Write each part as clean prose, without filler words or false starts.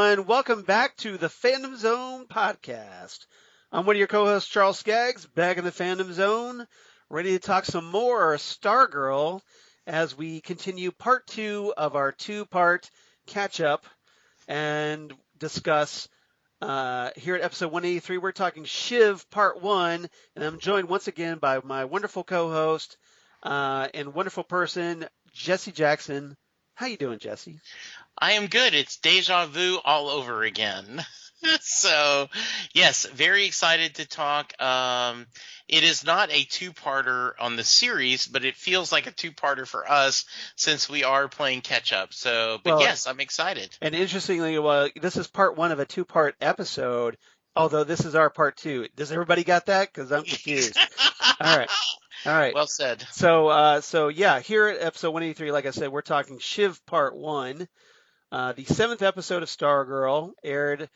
everyone. Welcome back to the Fandom Zone podcast. I'm one of your co-hosts, Charles Skaggs, back in the Fandom Zone, ready to talk some more Stargirl as we continue part 2 of our 2-part catch-up and discuss here at episode 183. We're talking Shiv part 1, and I'm joined once again by my wonderful co-host and wonderful person, Jesse Jackson. How you doing, Jesse? I am good. It's deja vu all over again. So, yes, very excited to talk. It is not a two-parter on the series, but it feels like a two-parter for us since we are playing catch-up. So, but yes, I'm excited. And interestingly, this is part 1 of a 2-part episode, although this is our part 2. Does everybody got that? Because I'm confused. All right. Well said. So yeah, here at episode 183, like I said, we're talking Shiv part 1. The 7th episode of Stargirl aired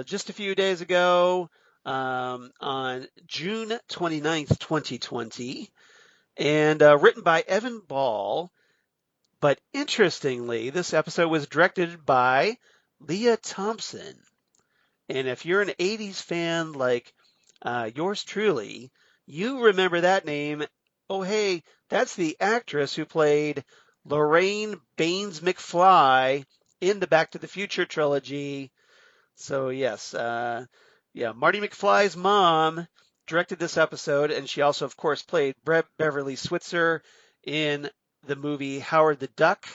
just a few days ago on June 29th, 2020, and written by Evan Ball. But interestingly, this episode was directed by Leah Thompson. And if you're an 80s fan like yours truly, you remember that name. Oh, hey, that's the actress who played Lorraine Baines McFly in the Back to the Future trilogy. So, yes, Marty McFly's mom directed this episode, and she also, of course, played Beverly Switzer in the movie Howard the Duck,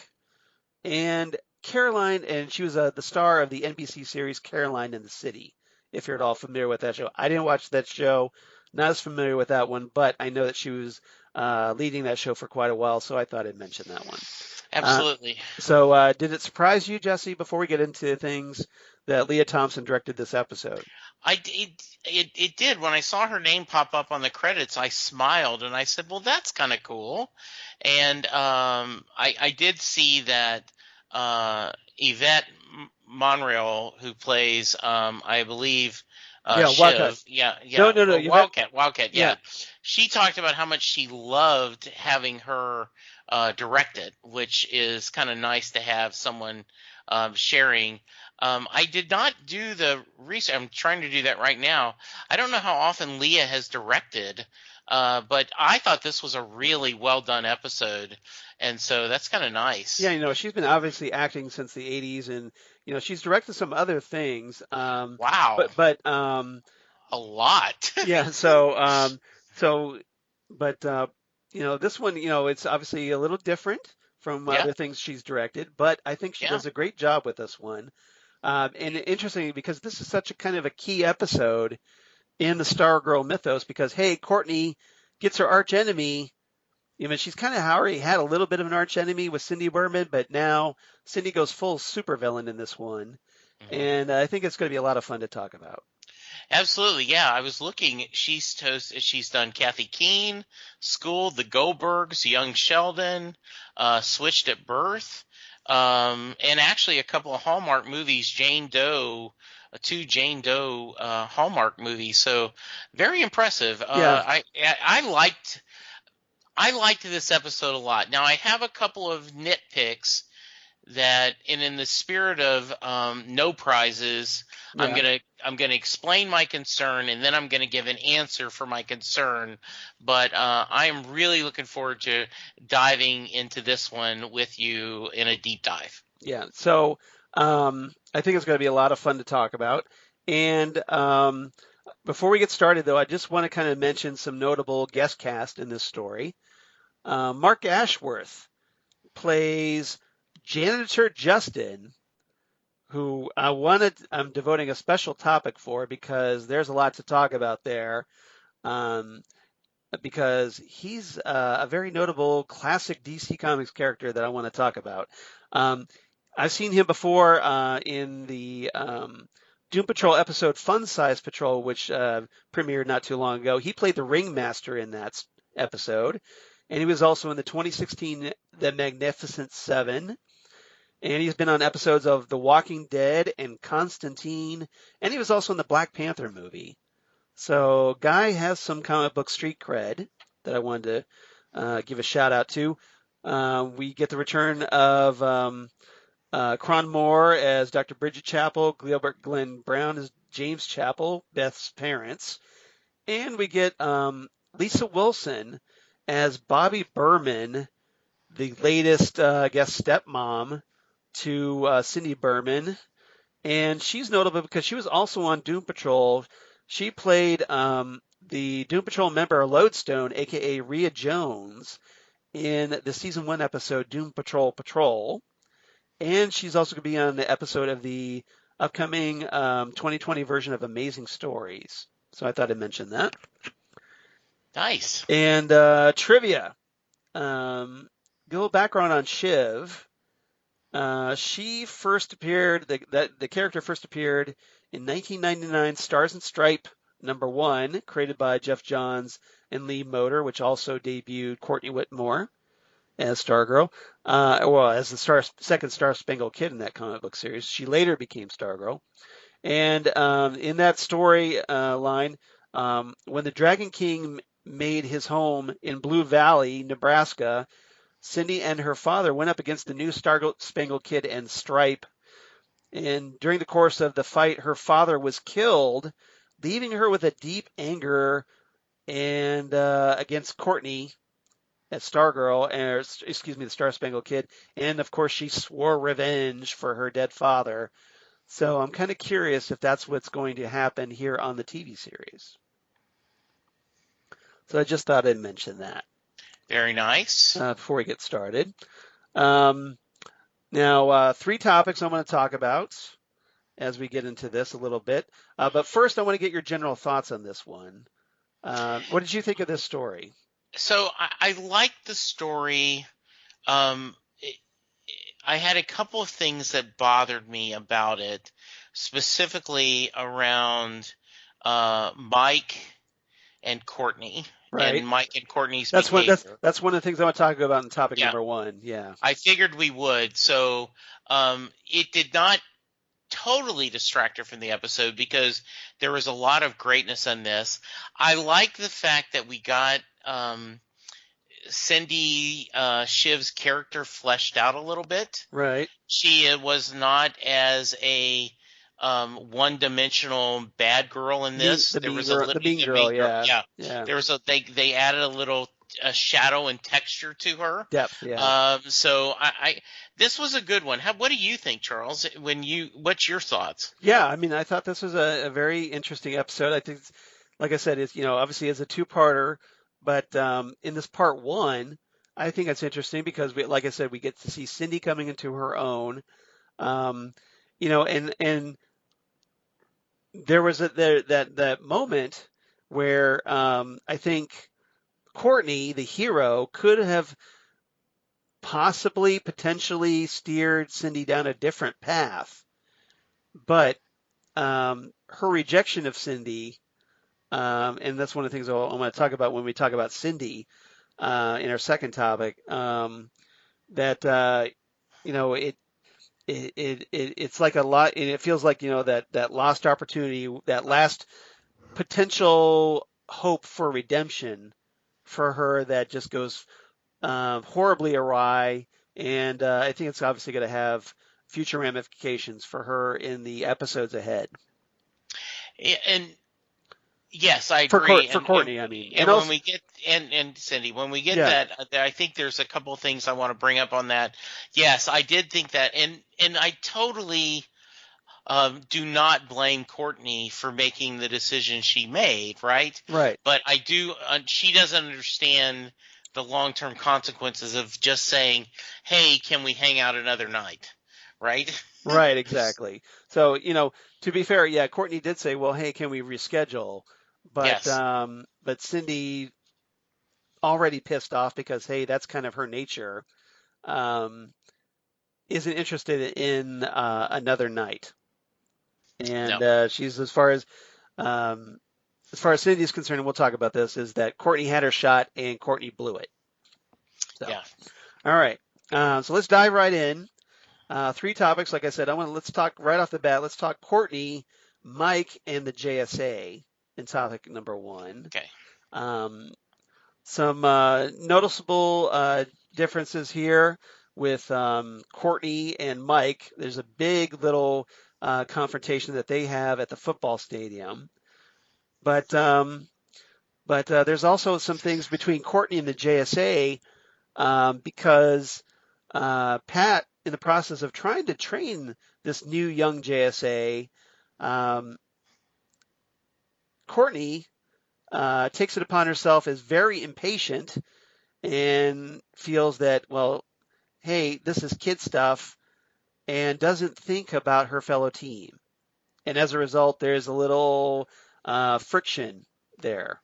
and Caroline, and she was the star of the NBC series Caroline in the City, if you're at all familiar with that show. I didn't watch that show, not as familiar with that one, but I know that she was leading that show for quite a while, so I thought I'd mention that one. Absolutely. So did it surprise you, Jesse, before we get into things, that Leah Thompson directed this episode? It did. When I saw her name pop up on the credits, I smiled and I said, well, that's kind of cool. And I did see that Yvette Monreal, who plays, I believe, Wildcat. Shiv. No. Wildcat. Yeah. She talked about how much she loved having her directed, which is kind of nice to have someone sharing. I did not do the research. I'm trying to do that right now. I don't know how often Leah has directed, but I thought this was a really well done episode, and so that's kind of nice. Yeah, she's been obviously acting since the 80s, and she's directed some other things. Wow. But a lot. Yeah. But this one, it's obviously a little different from other things she's directed, but I think she does a great job with this one. And interesting because this is such a kind of a key episode in the Stargirl mythos because, hey, Courtney gets her arch enemy. She's kind of already had a little bit of an arch enemy with Cindy Burman, but now Cindy goes full supervillain in this one. Mm-hmm. And I think it's going to be a lot of fun to talk about. Absolutely, yeah. I was looking. She's done Kathy Keene, School, The Goldbergs, Young Sheldon, Switched at Birth, and actually a couple of Hallmark movies, two Jane Doe Hallmark movies. So very impressive. I liked this episode a lot. Now I have a couple of nitpicks that, and in the spirit of no prizes, I'm gonna explain my concern, and then I'm gonna give an answer for my concern. But I am really looking forward to diving into this one with you in a deep dive. Yeah. So I think it's going to be a lot of fun to talk about. And before we get started, though, I just want to kind of mention some notable guest cast in this story. Mark Ashworth plays Janitor Justin, who I'm devoting a special topic for because there's a lot to talk about there. Because he's a very notable classic DC Comics character that I want to talk about. I've seen him before in the Doom Patrol episode Fun Size Patrol, which premiered not too long ago. He played the Ringmaster in that episode. And he was also in the 2016 The Magnificent Seven. And he's been on episodes of The Walking Dead and Constantine. And he was also in the Black Panther movie. So Guy has some comic book street cred that I wanted to give a shout out to. We get the return of Cron Moore as Dr. Bridget Chapel, Gilbert Glenn Brown as James Chapel, Beth's parents, and we get Lisa Wilson as Bobby Burman, the latest, I guess, stepmom to Cindy Burman, and she's notable because she was also on Doom Patrol. She played the Doom Patrol member Lodestone, aka Rhea Jones, in the season 1 episode Doom Patrol Patrol. And she's also going to be on the episode of the upcoming 2020 version of Amazing Stories. So I thought I'd mention that. Nice. And trivia. Little background on Shiv. She first appeared, the character first appeared in 1999 Stars and Stripe #1, created by Jeff Johns and Lee Moder, which also debuted Courtney Whitmore as Stargirl, as the second Star Spangled Kid in that comic book series. She later became Stargirl. And in that story line, when the Dragon King made his home in Blue Valley, Nebraska, Cindy and her father went up against the new Star Spangled Kid and Stripe. And during the course of the fight, her father was killed, leaving her with a deep anger and against Courtney as Stargirl, or excuse me, the Star Spangled Kid. And of course, she swore revenge for her dead father. So I'm kind of curious if that's what's going to happen here on the TV series. So I just thought I'd mention that. Very nice. Before we get started. Now, 3 topics I want to talk about as we get into this a little bit. But first, I want to get your general thoughts on this one. What did you think of this story? So I liked the story. I had a couple of things that bothered me about it, specifically around Mike and Courtney. Right. And Mike and Courtney's that's behavior. That's one of the things I want to talk about in topic number 1. Yeah. I figured we would. So it did not totally distract her from the episode because there was a lot of greatness in this. I like the fact that we got Cindy Shiv's character fleshed out a little bit. Right. She was not as a one-dimensional bad girl in this. The mean girl, yeah. There was they added a shadow and texture to her. Depth, yeah. So I this was a good one. What do you think, Charles? What's your thoughts? Yeah, I mean, I thought this was a very interesting episode. I think, like I said, it's obviously it's a 2-parter, but in this part 1, I think it's interesting because like I said, we get to see Cindy coming into her own. And there was that moment where I think Courtney, the hero, could have potentially steered Cindy down a different path, but her rejection of Cindy, and that's one of the things I'm going to talk about when we talk about Cindy in our second topic, that it's like a lot, and it feels like that lost opportunity, that last potential hope for redemption for her that just goes horribly awry, and I think it's obviously going to have future ramifications for her in the episodes ahead. And yes, I agree. For Courtney, I mean. And when we get and Cindy, when we get that, I think there's a couple of things I want to bring up on that. Yes, I did think that, and I totally do not blame Courtney for making the decision she made, right? Right. But I do. She doesn't understand the long-term consequences of just saying, "Hey, can we hang out another night?" Right? Right. Exactly. So to be fair, yeah, Courtney did say, "Well, hey, can we reschedule?" But yes. But Cindy, already pissed off because hey, that's kind of her nature, isn't interested in another night. And no. she's as far as Cindy is concerned, and we'll talk about this, is that Courtney had her shot and Courtney blew it. So, yeah. All right. So let's dive right in. 3 topics, like I said. Let's talk right off the bat. Let's talk Courtney, Mike, and the JSA in topic number 1. Okay. Some noticeable differences here. with Courtney and Mike. There's a big little confrontation that they have at the football stadium. But there's also some things between Courtney and the JSA because Pat, in the process of trying to train this new young JSA, um, Courtney takes it upon herself as very impatient and feels that, well, hey, this is kid stuff, and doesn't think about her fellow team. And as a result, there's a little friction there.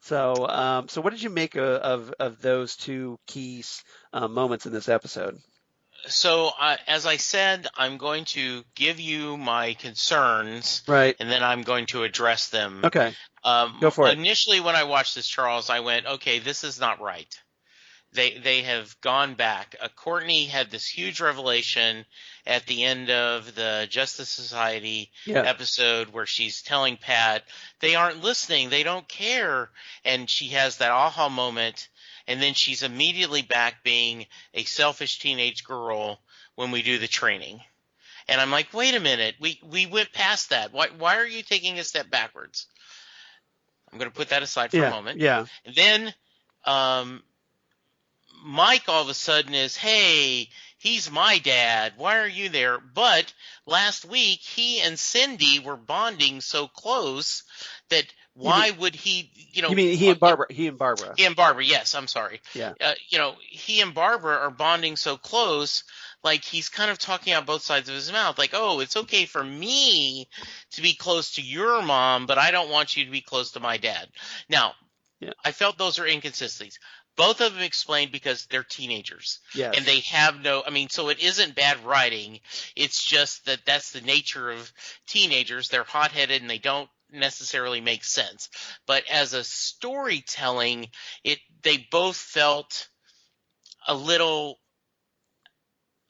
So what did you make of those two key moments in this episode? So, as I said, I'm going to give you my concerns, Right. and then I'm going to address them. Okay. Go for it. Initially, when I watched this, Charles, I went, okay, this is not right. They have gone back. Courtney had this huge revelation at the end of the Justice Society episode where she's telling Pat they aren't listening, they don't care, and she has that aha moment, and then she's immediately back being a selfish teenage girl when we do the training. And I'm like, wait a minute, we went past that. Why are you taking a step backwards? I'm going to put that aside for a moment. Yeah. And then Mike all of a sudden is, hey, he's my dad. Why are you there? But last week, he and Cindy were bonding so close that why would he, You mean he and Barbara? He and Barbara. He and Barbara, yes, I'm sorry. Yeah. He and Barbara are bonding so close, like he's kind of talking out both sides of his mouth. Like, oh, it's okay for me to be close to your mom, but I don't want you to be close to my dad. Now, I felt those are inconsistencies. Both of them explained because they're teenagers. Yes. And they have so it isn't bad writing. It's just that that's the nature of teenagers. They're hot-headed and they don't necessarily make sense. But as a storytelling, they both felt a little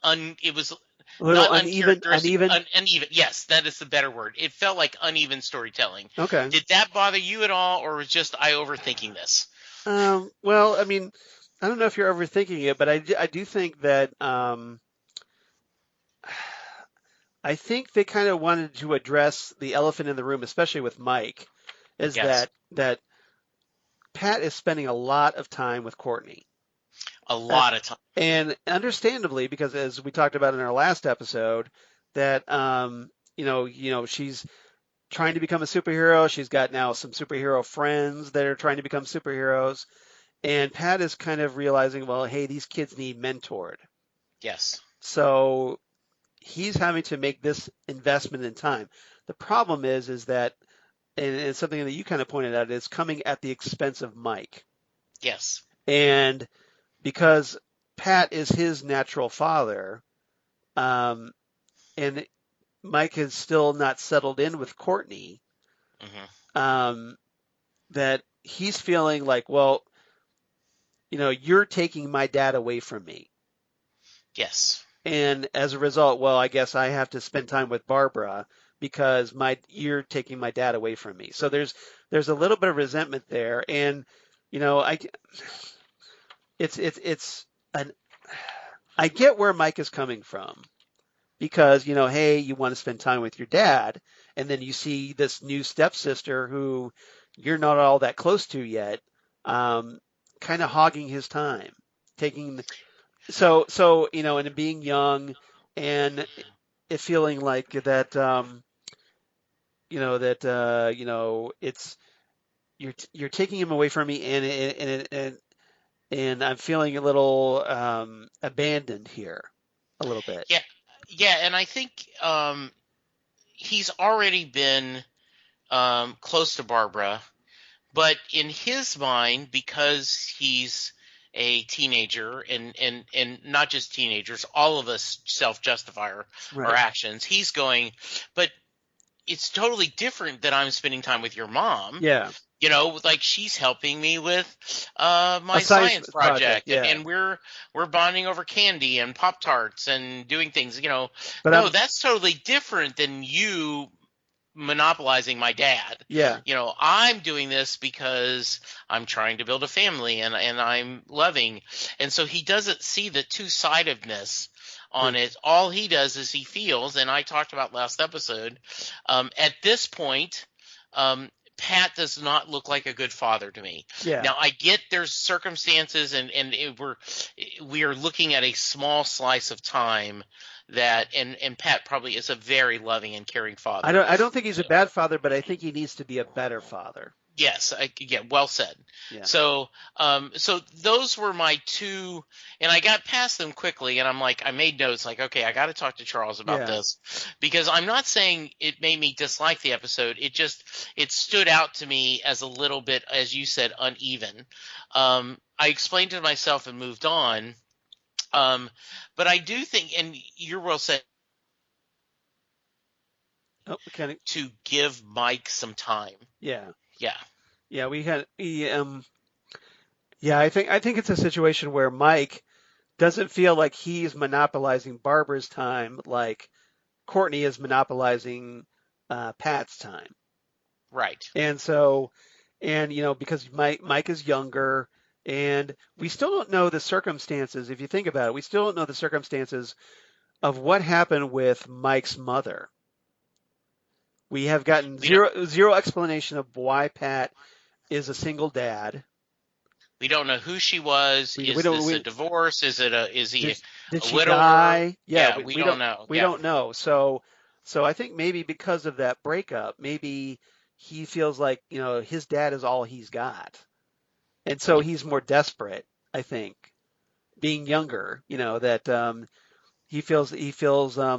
it was a little not uneven. Uneven. Yes, that is the better word. It felt like uneven storytelling. Okay. Did that bother you at all, or was just I overthinking this? Well, I mean, I don't know if you're overthinking it, but I do think that I think they kind of wanted to address the elephant in the room, especially with Mike, is that Pat is spending a lot of time with Courtney. A lot of time. And understandably, because as we talked about in our last episode, that she's trying to become a superhero. She's got now some superhero friends that are trying to become superheroes. And Pat is kind of realizing, well, hey, these kids need mentored. Yes. So he's having to make this investment in time. The problem is that, and it's something that you kind of pointed out, is coming at the expense of Mike. Yes. And because Pat is his natural father, and Mike has still not settled in with Courtney, that he's feeling like, well, you're taking my dad away from me. Yes. And as a result, well, I guess I have to spend time with Barbara because you're taking my dad away from me. So there's a little bit of resentment there, and I get where Mike is coming from. Because, hey, you want to spend time with your dad, and then you see this new stepsister who you're not all that close to yet, kind of hogging his time, and being young, and it feeling like that, it's you're taking him away from me, and I'm feeling a little abandoned here, a little bit. Yeah. Yeah, and I think he's already been close to Barbara, but in his mind, because he's a teenager, and not just teenagers, all of us self-justify our actions, he's going, but it's totally different that I'm spending time with your mom. Yeah. Like she's helping me with my science project, and we're bonding over candy and Pop-Tarts and doing things, But that's totally different than you monopolizing my dad. Yeah. I'm doing this because I'm trying to build a family and I'm loving. And so he doesn't see the two-sidedness on it. All he does is he feels, and I talked about last episode, at this point, Pat does not look like a good father to me. Yeah. Now, I get there's circumstances, and we are looking at a small slice of time and Pat probably is a very loving and caring father. I don't think he's a bad father, but I think he needs to be a better father. Yes, well said. Yeah. So those were my two, and I got past them quickly, and I'm like, I made notes, like, okay, I got to talk to Charles about this, because I'm not saying it made me dislike the episode. It stood out to me as a little bit, as you said, uneven. I explained to myself and moved on. But I do think, and you're well said, to give Mike some time. Yeah. Yeah. Yeah, I think it's a situation where Mike doesn't feel like he's monopolizing Barbara's time like Courtney is monopolizing Pat's time. Right. And so, because Mike is younger, and we still don't know the circumstances. If you think about it, we still don't know the circumstances of what happened with Mike's mother. We have gotten zero explanation of why Pat is a single dad. We don't know who she was. Is this a divorce? Is he did a she widower? die? Yeah, we don't know. We don't know. So I think maybe because of that breakup, maybe he feels like, his dad is all he's got. And so he's more desperate, I think, being younger, that he feels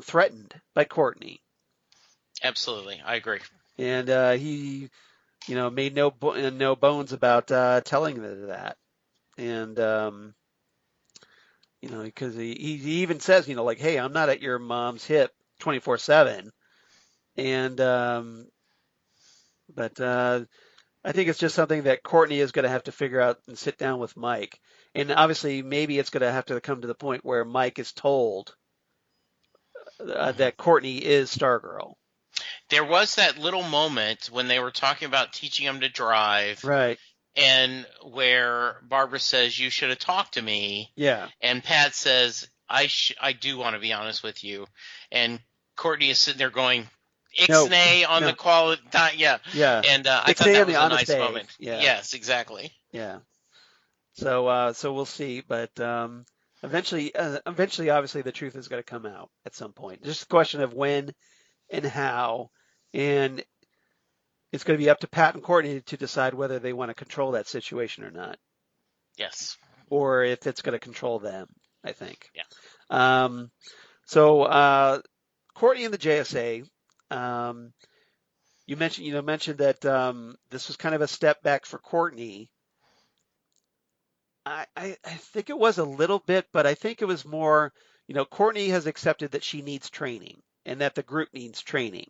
threatened by Courtney. Absolutely. I agree. And he made no bones about telling her that. And because he even says, like, hey, I'm not at your mom's hip 24/7. And but I think it's just something that Courtney is going to have to figure out and sit down with Mike. And obviously, maybe it's going to have to come to the point where Mike is told that Courtney is Stargirl. There was that little moment when they were talking about teaching him to drive. Right. And where Barbara says, you should have talked to me. Yeah. And Pat says, I do want to be honest with you. And Courtney is sitting there going, Ixnay on the quality. Yeah. Yeah. And I thought that was a nice moment. Yeah. Yes, exactly. Yeah. So we'll see. But eventually, obviously, the truth is going to come out at some point. Just a question of when and how. And it's going to be up to Pat and Courtney to decide whether they want to control that situation or not. Yes. Or if it's going to control them, I think. Yeah. So Courtney and the JSA, you mentioned that this was kind of a step back for Courtney. I think it was a little bit, but I think it was more, Courtney has accepted that she needs training and that the group needs training.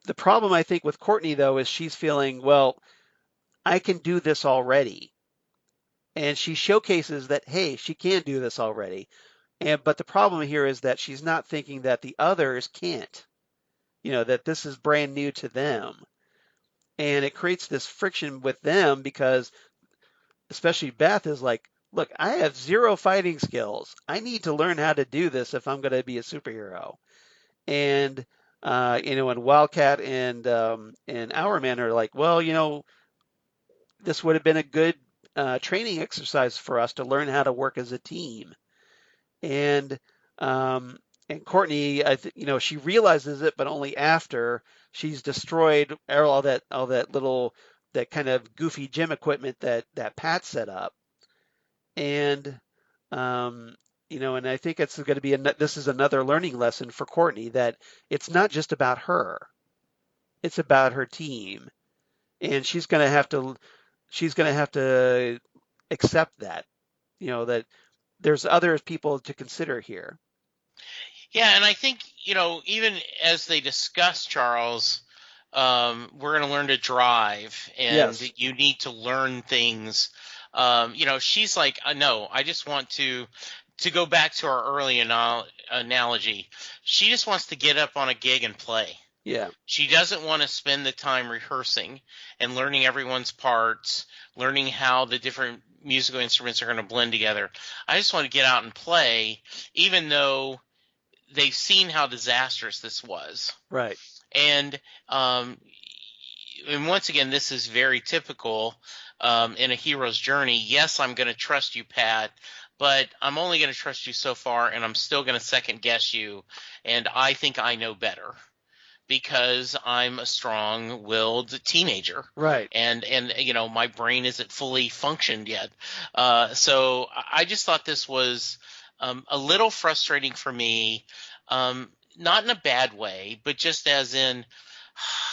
The problem, I think, with Courtney, though, is she's feeling, well, I can do this already. And she showcases that, hey, she can do this already. But the problem here is that she's not thinking that the others can't, that this is brand new to them. And it creates this friction with them because especially Beth is like, look, I have zero fighting skills. I need to learn how to do this if I'm going to be a superhero. And and Wildcat and Hourman are like, well, this would have been a good training exercise for us to learn how to work as a team. And Courtney, she realizes it, but only after she's destroyed all that kind of goofy gym equipment that Pat set up. And and I think it's going to be this is another learning lesson for Courtney that it's not just about her. It's about her team. And she's going to have to accept that, that there's other people to consider here. Yeah, and I think, even as they discuss Charles, we're going to learn to drive, and you need to learn things. She's like, no, I just want to go back to our early analogy. She just wants to get up on a gig and play. Yeah. She doesn't want to spend the time rehearsing and learning everyone's parts, learning how the different musical instruments are going to blend together. I just want to get out and play, even though they've seen how disastrous this was. Right. And once again, this is very typical in a hero's journey. Yes, I'm going to trust you, Pat, but I'm only going to trust you so far, and I'm still going to second guess you. And I think I know better because I'm a strong-willed teenager, Right. and my brain isn't fully functioned yet. So I just thought this was a little frustrating for me, not in a bad way, but just as in,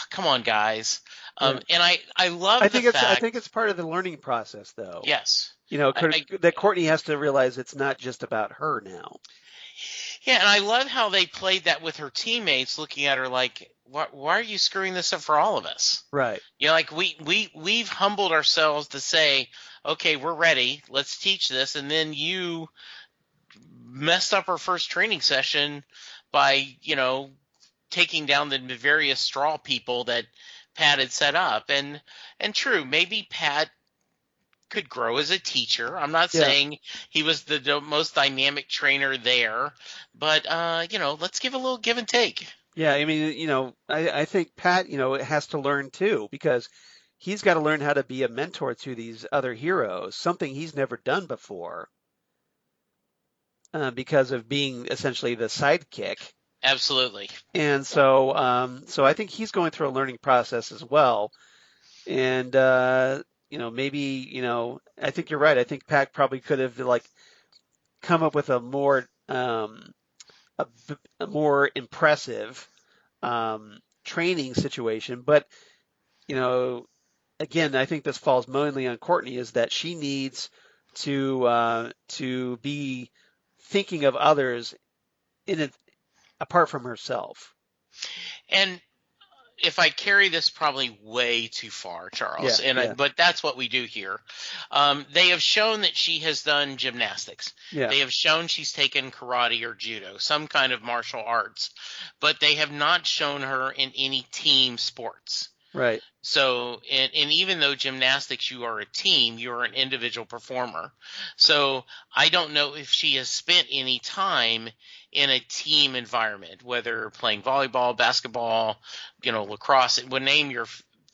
come on, guys. Yeah. And I love the I fact, think it's part of the learning process, though. yes, I That Courtney has to realize it's not just about her now. yeah, and I love how they played that with her teammates, looking at her like, why are you screwing this up for all of us? Right. Like we've humbled ourselves to say, okay, we're ready, let's teach this, and then you messed up our first training session by, taking down the various straw people that Pat had set up. And true, maybe Pat could grow as a teacher. I'm not Yeah. saying he was the most dynamic trainer there, but let's give a little give and take. Yeah. I mean, I think Pat, has to learn too, because he's got to learn how to be a mentor to these other heroes, something he's never done before, because of being essentially the sidekick. Absolutely. And so I think he's going through a learning process as well. And, maybe, I think you're right. I think Pat probably could have come up with a, a more impressive, training situation. But, you know, again, I think this falls mainly on Courtney, is that she needs to be thinking of others in it apart from herself. And if I carry this probably way too far, Yeah, Charles, yeah, but that's what we do here. They have shown that she has done gymnastics. yeah, They have shown she's taken karate or judo, some kind of martial arts, but they have not shown her in any team sports. right. So, and even though gymnastics, you are a team, you're an individual performer. So I don't know if she has spent any time in a team environment, whether playing volleyball, basketball, lacrosse, it would name your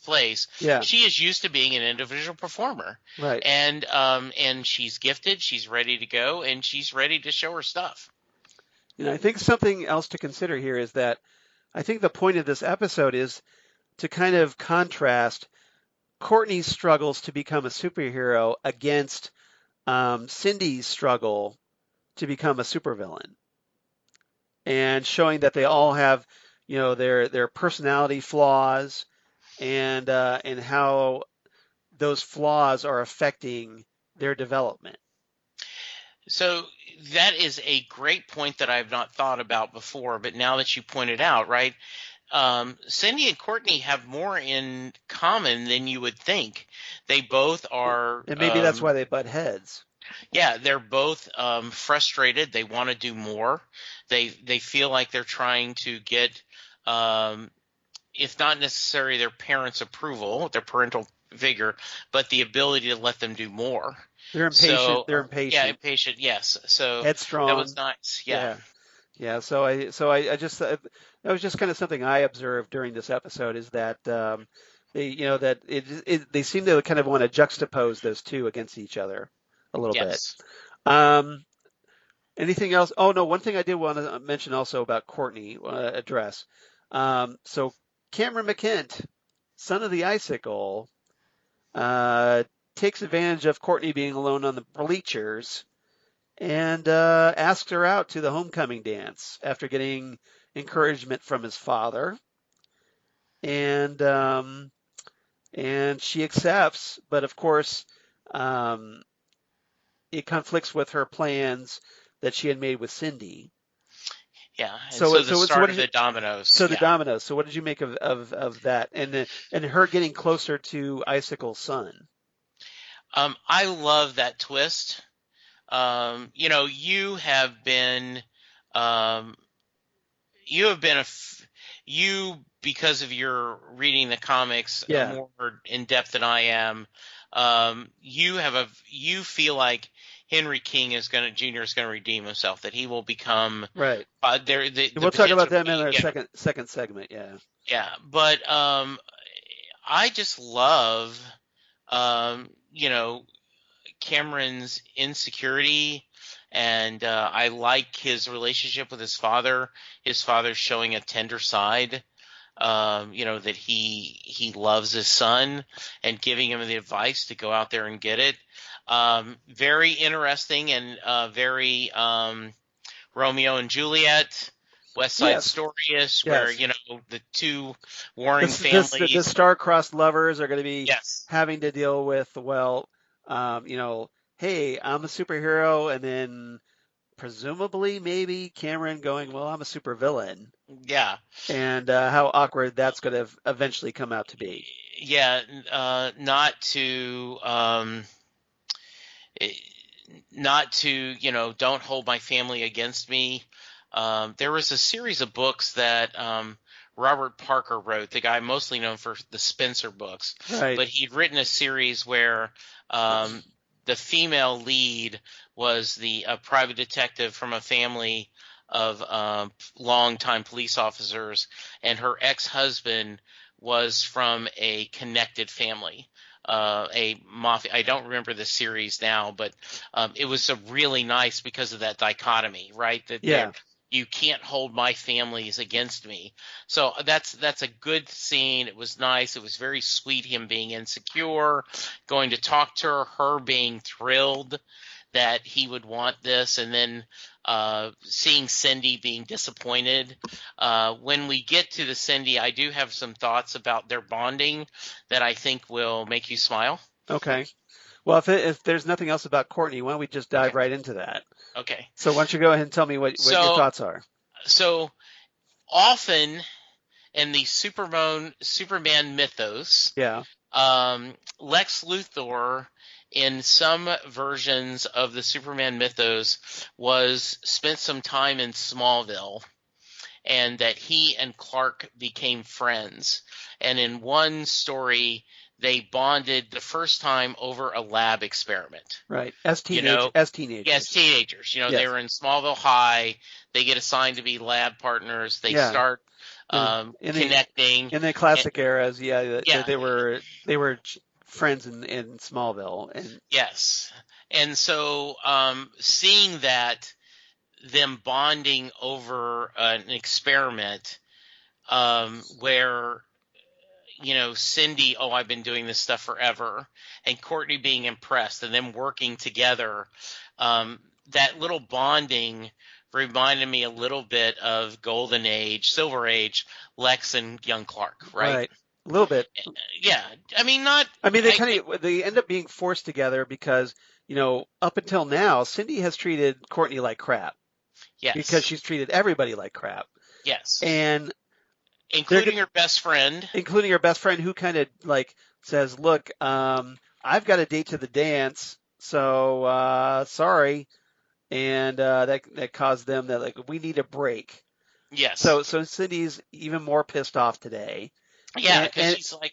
place. Yeah, She is used to being an individual performer, right. and she's gifted, she's ready to go, and she's ready to show her stuff. I think something else to consider here is that I think the point of this episode is to kind of contrast Courtney's struggles to become a superhero against Cindy's struggle to become a supervillain, and showing that they all have, their personality flaws, and how those flaws are affecting their development. So that is a great point that I've not thought about before, but now that you pointed out, right? Cindy and Courtney have more in common than you would think. They both are, And maybe that's why they butt heads. yeah, they're both frustrated. They want to do more. They feel like they're trying to get, if not necessarily their parents' approval, their parental figure, but the ability to let them do more. They're impatient. So, They're impatient. yeah, impatient. Yes. So Headstrong. that was nice. Yeah. Yeah. So I just that was just kind of something I observed during this episode, is that that they seem to kind of want to juxtapose those two against each other a little Yes. bit. Anything else? Oh no, one thing I did want to mention also about Courtney, address. So Cameron McKent, son of the Icicle, takes advantage of Courtney being alone on the bleachers, and asks her out to the homecoming dance after getting encouragement from his father, and she accepts, but of course, it conflicts with her plans that she had made with Cindy. Yeah. And so the start of the dominoes. So the dominoes. So what did you make of that, and her getting closer to Icicle's son? I love that twist. You have been, you, because of your reading the comics Yeah, more in depth than I am, you feel like Henry King is going to Jr. is going to redeem himself, that he will become right. the We'll talk about potential. them in our Yeah, second segment. Yeah. yeah, but I just love you know, Cameron's insecurity, and I like his relationship with his father. His father's showing a tender side, that he loves his son and giving him the advice to go out there and get it. Very interesting and very Romeo and Juliet, West Side Yes. Story-ish, where Yes. the two warring The families. star-crossed lovers are going to be Yes, having to deal with, well, hey, I'm a superhero, and then presumably maybe Cameron going, well, I'm a supervillain, yeah. and how awkward that's going to eventually come out to be. Yeah, not to eh, not to don't hold my family against me. There was a series of books that Robert Parker wrote, the guy mostly known for the Spencer books, Right. but he'd written a series where the female lead was a private detective from a family of longtime police officers, and her ex-husband was from a connected family, a mafia. I don't remember the series now, but it was a really nice because of that dichotomy, right? That Yeah. you can't hold my families against me. So that's a good scene. It was nice. It was very sweet. Him being insecure, going to talk to her being thrilled that he would want this, and then seeing Cindy being disappointed. When we get to the Cindy, I do have some thoughts about their bonding that I think will make you smile. Okay. Well, if there's nothing else about Courtney, why don't we just dive Okay. right into that? Okay. So why don't you go ahead and tell me what your So thoughts are? so often in the Superman mythos, Yeah. Lex Luthor in some versions of the Superman mythos was spent some time in Smallville, and that he and Clark became friends. And in one story, they bonded the first time over a lab experiment. Right. You know, As yes, teenagers. teenagers. They Yes. were in Smallville High. They get assigned to be lab partners. They Yeah. start In in the connecting. in the And, classic eras, yeah, yeah, they were friends in Smallville, and yes. And so seeing that, them bonding over an experiment, where Cindy, oh, I've been doing this stuff forever, and Courtney being impressed, and them working together. That little bonding reminded me a little bit of Golden Age, Silver Age, Lex and young Clark, right? right, a little bit. Yeah, I mean, not. I mean, they end up being forced together because up until now, Cindy has treated Courtney like crap because Yes, she's treated everybody like crap, yes, and they're including her best friend. including her best friend who kind of like says, "Look, I've got a date to the dance, so sorry," and that caused them that like we need a break. Yes, So Cindy's even more pissed off today, yeah, because and she's like,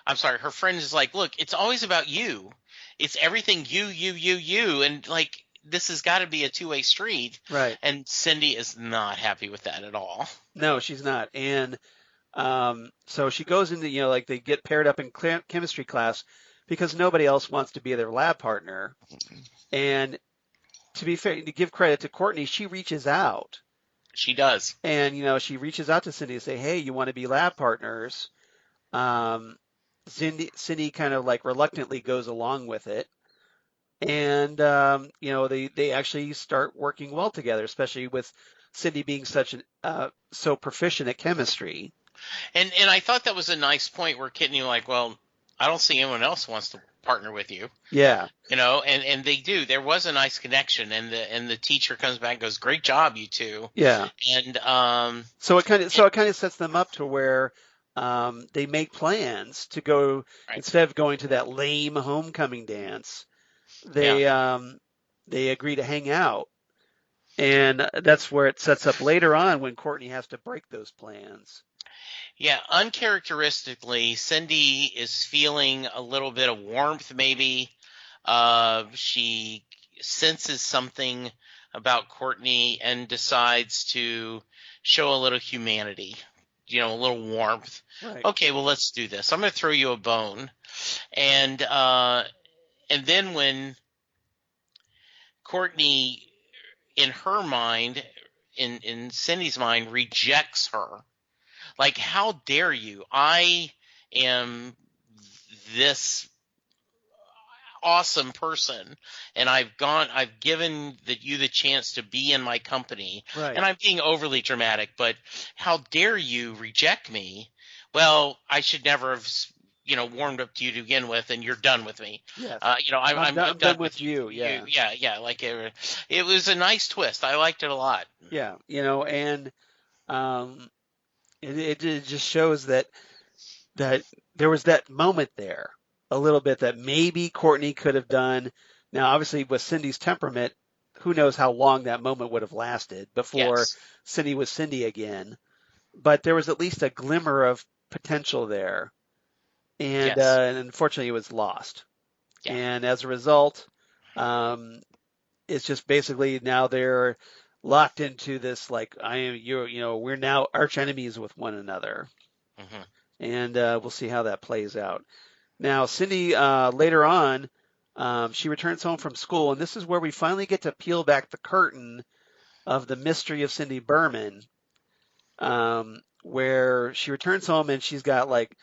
I'm sorry, her friend is like, look, it's always about you. It's everything you, and like this has got to be a two-way street. right, And Cindy is not happy with that at all. no, she's not, and so she goes into like they get paired up in chemistry class because nobody else wants to be their lab partner, and to be fair, to give credit to Courtney, she reaches out. She does. And she reaches out to Cindy to say, "Hey, you want to be lab partners?" Um, Cindy kind of like reluctantly goes along with it, and they actually start working well together, especially with Cindy being such an so proficient at chemistry. And I thought that was a nice point where Kidney like, well, I don't see anyone else wants to partner with you. Yeah, And they do. There was a nice connection, and the teacher comes back and goes, "Great job, you two." yeah. And So it kind of sets them up to where they make plans to go right, instead of going to that lame homecoming dance. yeah, They agree to hang out. And that's where it sets up later on when Courtney has to break those plans. Yeah, uncharacteristically, Cindy is feeling a little bit of warmth, maybe. She senses something about Courtney and decides to show a little humanity, a little warmth. Right. Okay, well, let's do this. I'm going to throw you a bone. And then when Courtney, in her mind, in Cindy's mind, rejects her, like, how dare you? I am this awesome person, and I've given you the chance to be in my company, Right. and I'm being overly dramatic, but how dare you reject me? Well, I should never have, warmed up to you to begin with, and you're done with me. Yes. I'm done done with you. Yeah. yeah. Like it was a nice twist. I liked it a lot. Yeah. And um, it just shows that there was that moment there a little bit that maybe Courtney could have done. Now, obviously, with Cindy's temperament, who knows how long that moment would have lasted before Yes. Cindy was Cindy again. But there was at least a glimmer of potential there. Yes. And unfortunately, it was lost. Yeah. And as a result, um, it's just basically now they're locked into this like I am we're now arch enemies with one another, Hmm. and we'll see how that plays out. Now Cindy later on, she returns home from school, and this is where we finally get to peel back the curtain of the mystery of Cindy Burman, where she returns home and she's got like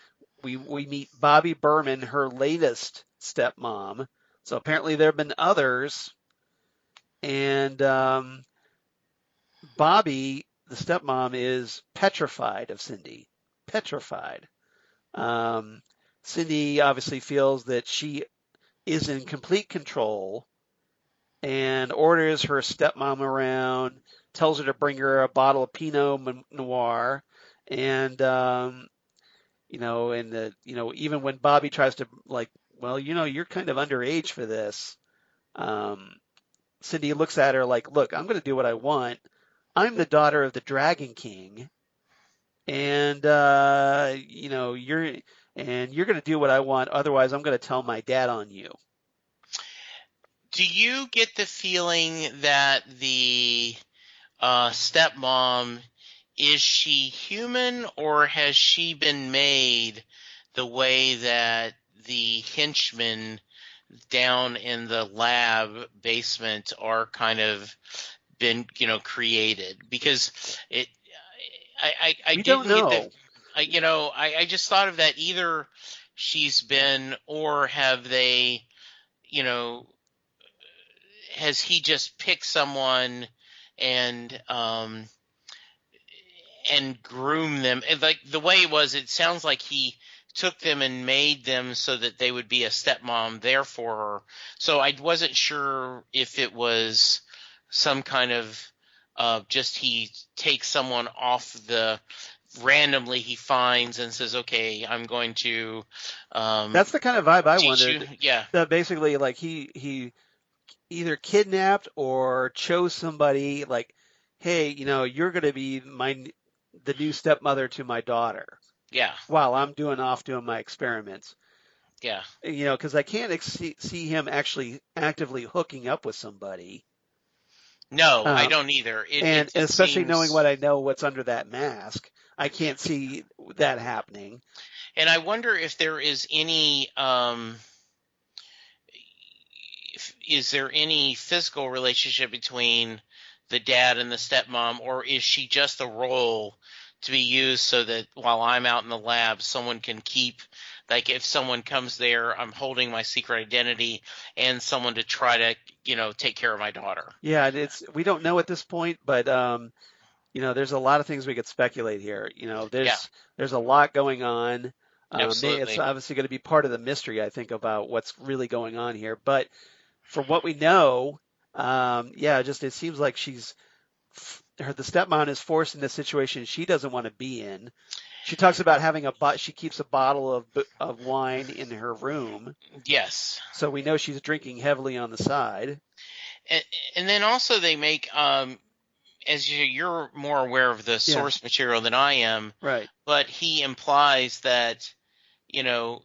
we meet Bobby Burman, her latest stepmom. So apparently there have been others, and Bobby, the stepmom, is petrified of Cindy. Petrified. Um, Cindy obviously feels that she is in complete control and orders her stepmom around, tells her to bring her a bottle of Pinot Noir, and even when Bobby tries to like, well, you're kind of underage for this. Um, Cindy looks at her like, look, I'm going to do what I want. I'm the daughter of the Dragon King, and you're going to do what I want. Otherwise, I'm going to tell my dad on you. Do you get the feeling that the stepmom, is she human, or has she been made the way that the henchmen down in the lab basement are kind of been, created? Because it, I We don't didn't get the, know. I just thought of that. Either she's been, or have they, you know, has he just picked someone and groom them? Like the way it was, it sounds like he took them and made them so that they would be a stepmom there for her. So I wasn't sure if it was some kind of just he takes someone off the randomly he finds and says, okay, I'm going to That's the kind of vibe I teach you. wondered. Yeah. That basically, like he either kidnapped or chose somebody like, hey, you're going to be the new stepmother to my daughter Yeah. while I'm doing my experiments. Yeah. Because I can't see him actually actively hooking up with somebody. No, I Um, don't either. and It especially knowing what seems, I know, what's under that mask, I can't see that happening. and I wonder if there is there any physical relationship between the dad and the stepmom, or is she just a role to be used so that while I'm out in the lab, someone can keep, like, if someone comes there, I'm holding my secret identity and someone to try to, take care of my daughter. Yeah, we don't know at this point, but there's a lot of things we could speculate here. Yeah, There's a lot going on. It's absolutely. obviously going to be part of the mystery, I think, about what's really going on here. But from what we know, just it seems like the stepmom is forced in a situation she doesn't want to be in. She talks about she keeps a bottle of wine in her room, Yes. so we know she's drinking heavily on the side. And, and then also they make as you're more aware of the Yeah, source material than I am, right. but he implies that,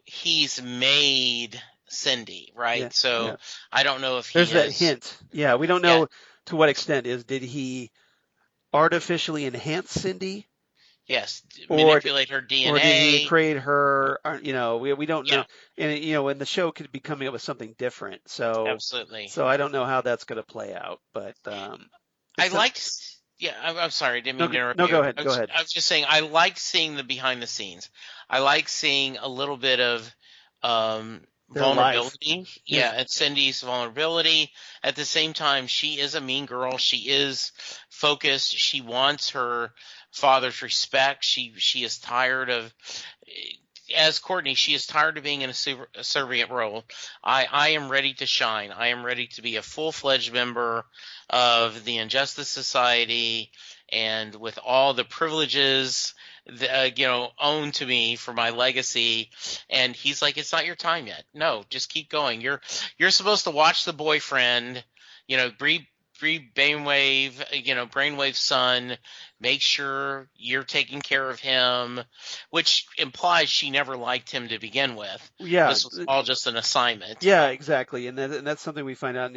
he's made Cindy, Yeah, right? So yeah. I don't know if he There's that has, hint. Yeah, we don't yeah, know to what extent did he artificially enhance Cindy, yes, or manipulate her or did he DNA. create her? We don't Yeah, know, and the show could be coming up with something different. So absolutely. so I don't know how that's going to play out, but I it's not. liked, yeah, I'm sorry, I didn't No, mean to interrupt no, you. go ahead, go ahead. I was just saying, I liked seeing the behind the scenes. I like seeing a little bit of Their life. vulnerability. Yeah, Yes. and Cindy's vulnerability. At the same time, she is a mean girl. She is focused. She wants her father's respect. She is tired of, as Courtney, she is tired of being in a servient role. I am ready to shine. I am ready to be a full-fledged member of the Injustice Society, and with all the privileges owned to me for my legacy. And he's like, it's not your time yet. No, just keep going. You're supposed to watch the boyfriend, breathe brainwave, brainwave son, make sure you're taking care of him, which implies she never liked him to begin with. Yeah. This was all just an assignment. Yeah, exactly. And that's something we find out.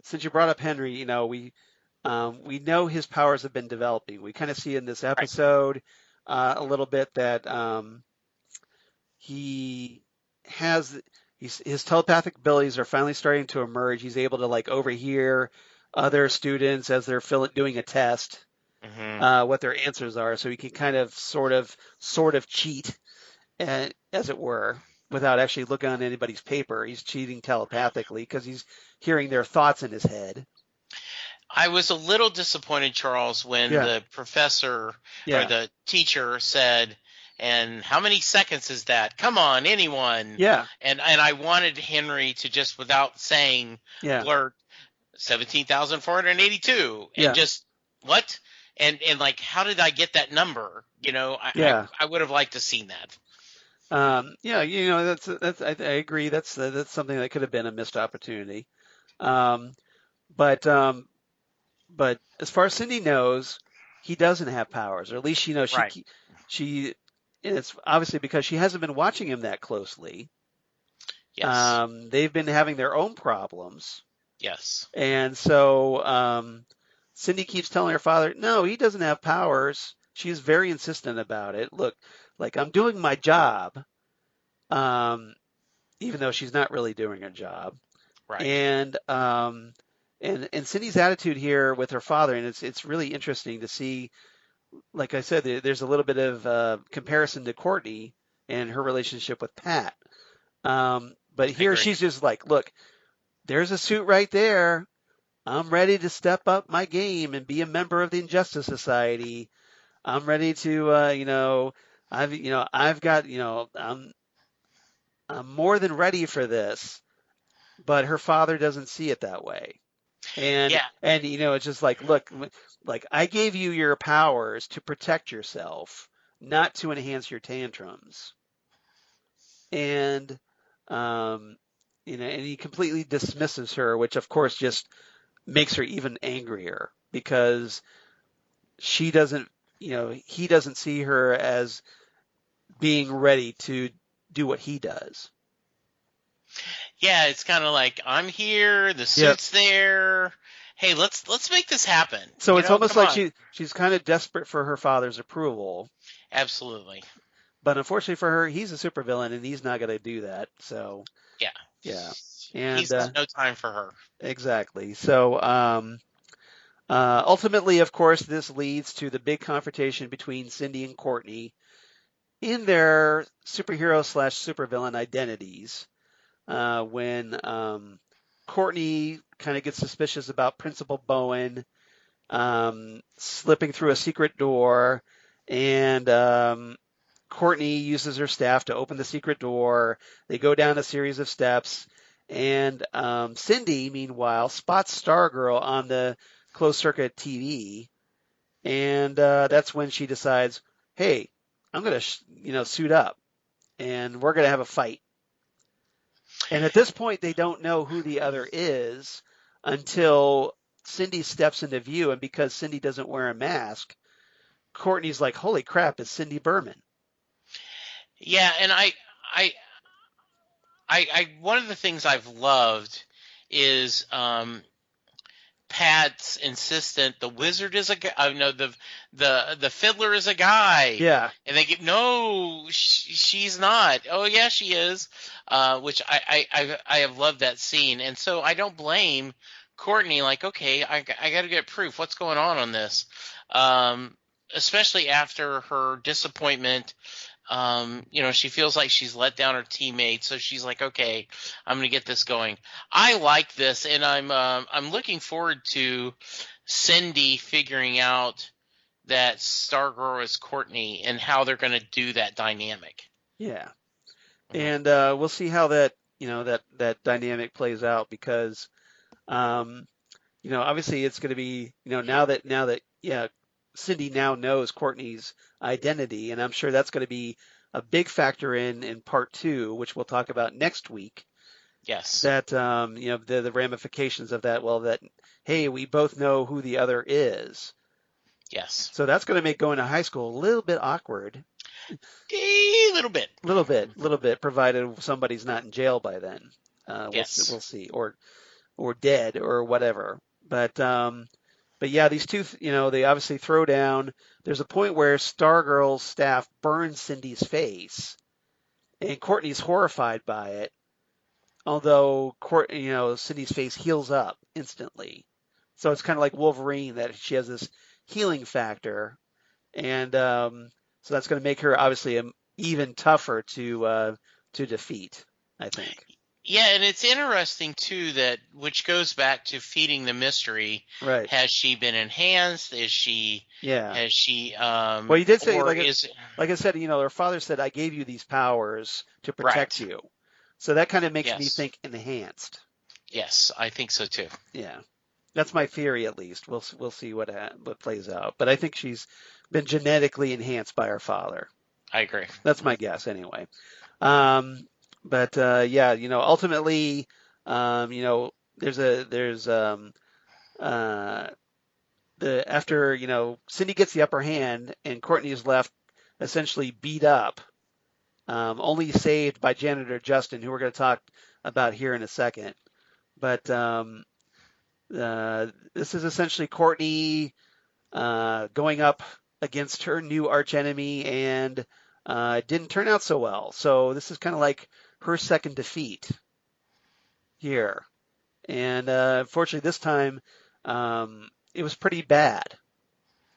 Since you brought up Henry, we know his powers have been developing. We kind of see in this Right. episode a little bit that he has his telepathic abilities are finally starting to emerge. He's able to like overhear other students as they're doing a test, Hmm. what their answers are, so he can kind of sort of cheat, as it were, without actually looking on anybody's paper. He's cheating telepathically because he's hearing their thoughts in his head. I was a little disappointed, Charles, when Yeah, the professor or yeah, the teacher said, "And how many seconds is that? Come on, anyone." yeah, And I wanted Henry to just, without saying, yeah, blurt 17,482, and yeah, just what? And like, how did I get that number? yeah. I would have liked to seen that. Yeah, I agree. That's something that could have been a missed opportunity. Um, but um, but as far as Cindy knows, he doesn't have powers, or at least Right. she. And it's obviously because she hasn't been watching him that closely. Yes. They've been having their own problems, Yes. and so Cindy keeps telling her father, "No, he doesn't have powers." She's very insistent about it. Look, like I'm doing my job, um, even though she's not really doing her job. Right. And Cindy's attitude here with her father, and it's really interesting to see. Like I said, there's a little bit of comparison to Courtney and her relationship with Pat. But I here agree. she's just like, look, there's a suit right there. I'm ready to step up my game and be a member of the Injustice Society. I'm ready to, I've got, I'm more than ready for this. But her father doesn't see it that way. Yeah. And it's just like, look, like I gave you your powers to protect yourself, not to enhance your tantrums. And um, and he completely dismisses her, which of course just makes her even angrier because she doesn't, he doesn't see her as being ready to do what he does. Yeah, it's kind of like, I'm here, the Yep. suit's there. Hey, let's make this happen. So it's almost Come like on. she's kind of desperate for her father's approval. Absolutely. But unfortunately for her, he's a supervillain and he's not going to do that. So, Yeah. yeah. And He's got no time for her. exactly. So, ultimately, of course, this leads to the big confrontation between Cindy and Courtney in their superhero slash supervillain identities. When Courtney kind of gets suspicious about Principal Bowen slipping through a secret door, and Courtney uses her staff to open the secret door. They go down a series of steps, and Cindy, meanwhile, spots Stargirl on the closed circuit TV, and that's when she decides, "Hey, I'm gonna, suit up, and we're gonna have a fight." And at this point, they don't know who the other is until Cindy steps into view, and because Cindy doesn't wear a mask, Courtney's like, "Holy crap, it's Cindy Burman." Yeah, and I, one of the things I've loved is Pat's insistent the wizard is a guy. No, the fiddler is a guy, Yeah, and they get no, she's not. Oh yeah, she is. Which I have loved that scene, and so I don't blame Courtney. Like, okay, I got to get proof. What's going on this? Especially after her disappointment. She feels like she's let down her teammates, so she's like, okay, I'm going to get this going. I like this, and I'm looking forward to Cindy figuring out that Stargirl is Courtney and how they're going to do that dynamic. yeah, Mhm. and we'll see how that dynamic plays out because um, obviously it's going to be now that yeah, Cindy now knows Courtney's identity, and I'm sure that's going to be a big factor in part two, which we'll talk about next week. Yes, That the ramifications of that. Well, that hey, we both know who the other is, yes, so that's going to make going to high school a little bit awkward. a little bit. Little bit, provided somebody's not in jail by then. Yes, We'll see, or dead or whatever. But yeah, these two, they obviously throw down. There's a point where Stargirl's staff burns Cindy's face, and Courtney's horrified by it. Although Cindy's face heals up instantly, so it's kind of like Wolverine that she has this healing factor, and so that's going to make her obviously even tougher to defeat, I think. yeah, and it's interesting too that which goes back to feeding the mystery. Right. Has she been enhanced? Is she? Yeah. Has she? Well, you did say, Or is like I said, her father said, "I gave you these powers to protect right? you." So that kind of makes me Yes, think enhanced. yes, I think so too. Yeah. That's my theory, at least. We'll see what plays out. But I think she's been genetically enhanced by her father. I agree. That's my guess, anyway. Um, but yeah, ultimately, there's uh, after Cindy gets the upper hand and Courtney is left essentially beat up, only saved by janitor Justin, who we're going to talk about here in a second. But this is essentially Courtney going up against her new archenemy, and it didn't turn out so well. So this is kind of like her second defeat here. And unfortunately, this time it was pretty bad.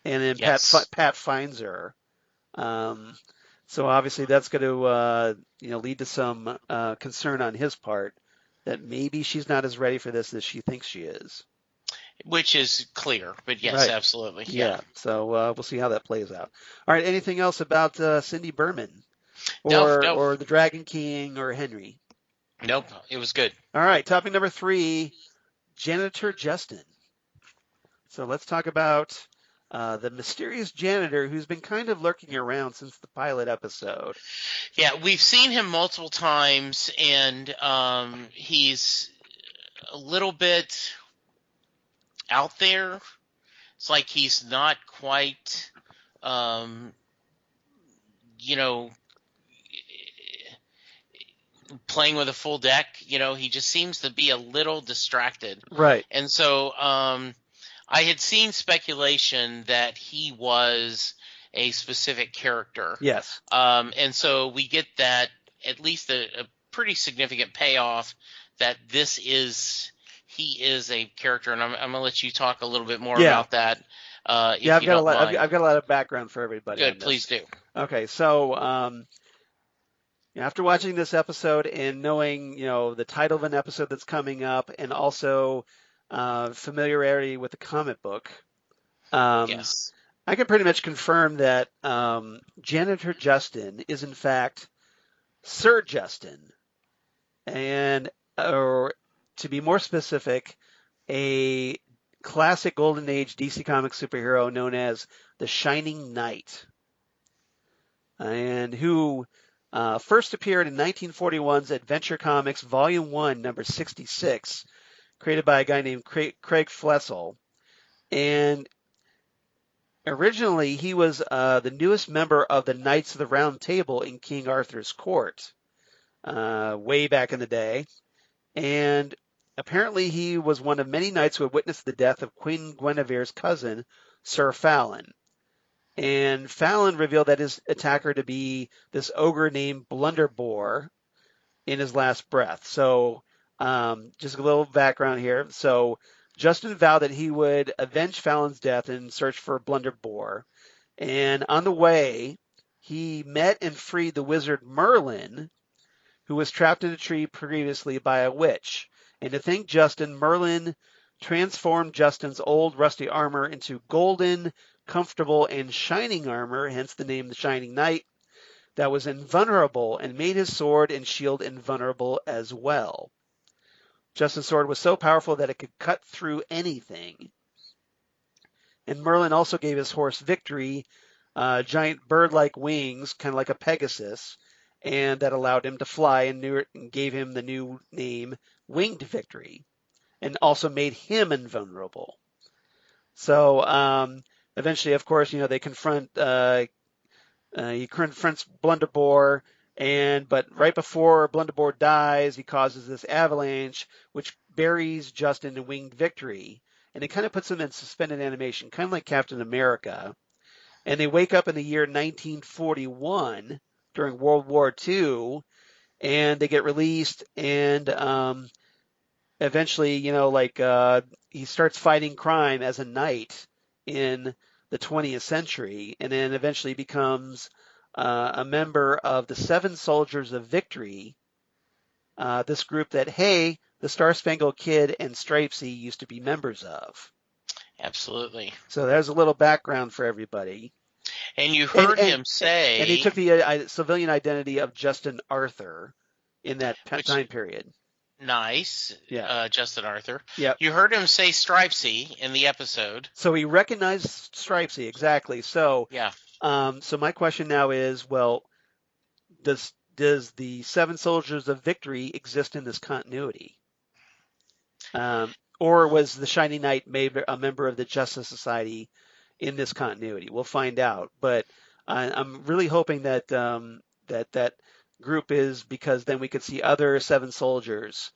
And then Yes, Pat finds her. Um, so obviously that's going to lead to some concern on his part that maybe she's not as ready for this as she thinks she is. which is clear, but yes, Right. absolutely, yeah. Yeah. So we'll see how that plays out. All right. Anything else about Cindy Burman No, or no, the Dragon King or Henry? nope. It was good. All right. Topic number 3, janitor Justin. So let's talk about the mysterious janitor who's been kind of lurking around since the pilot episode. Yeah, we've seen him multiple times, and he's a little bit out there. It's like he's not quite, um, you know, playing with a full deck. He just seems to be a little distracted. Right. And so I had seen speculation that he was a specific character. Yes. And so we get that at least a pretty significant payoff that he is a character, and I'm going to let you talk a little bit more about that. If Yeah, you don't mind. I've got a lot of background for everybody. Good, please do. Okay, so after watching this episode and knowing the title of an episode that's coming up, and also familiarity with the comic book, Yes. I can pretty much confirm that Janitor Justin is in fact Sir Justin, and or to be more specific, a classic Golden Age DC Comics superhero known as the Shining Knight, and who first appeared in 1941's Adventure Comics Volume 1, number 66, created by a guy named Craig Flessel. And originally, he was the newest member of the Knights of the Round Table in King Arthur's court, way back in the day. And apparently, he was one of many knights who had witnessed the death of Queen Guinevere's cousin, Sir Fallon. And Fallon revealed that his attacker to be this ogre named Blunderbore in his last breath. So, just a little background here. So, Justin vowed that he would avenge Fallon's death and search for Blunderbore. And on the way, he met and freed the wizard Merlin, who was trapped in a tree previously by a witch. And to thank Justin, Merlin transformed Justin's old rusty armor into golden, comfortable, and shining armor, hence the name the Shining Knight, that was invulnerable, and made his sword and shield invulnerable as well. Justin's sword was so powerful that it could cut through anything. And Merlin also gave his horse Victory giant bird-like wings, kind of like a Pegasus, and that allowed him to fly and gave him the new name Winged Victory, and also made him invulnerable. So eventually, of course, they confront he confronts Blunderbore, but right before Blunderbore dies, he causes this avalanche, which buries Justin in Winged Victory, and it kind of puts him in suspended animation, kind of like Captain America. And they wake up in the year 1941 during World War II, and they get released, and eventually, he starts fighting crime as a knight in the 20th century, and then eventually becomes a member of the Seven Soldiers of Victory, this group that, hey, the Star-Spangled Kid and Stripesy used to be members of. Absolutely. So there's a little background for everybody. And you heard him say... And he took the civilian identity of Justin Arthur in that time period. Nice. Yeah. Justin Arthur. Yep. You heard him say Stripesy in the episode. So he recognized Stripesy, exactly. So, yeah. So my question now is, well, does the Seven Soldiers of Victory exist in this continuity? Or was the Shining Knight made a member of the Justice Society in this continuity? We'll find out. But I'm really hoping that that group is, because then we could see other Seven Soldiers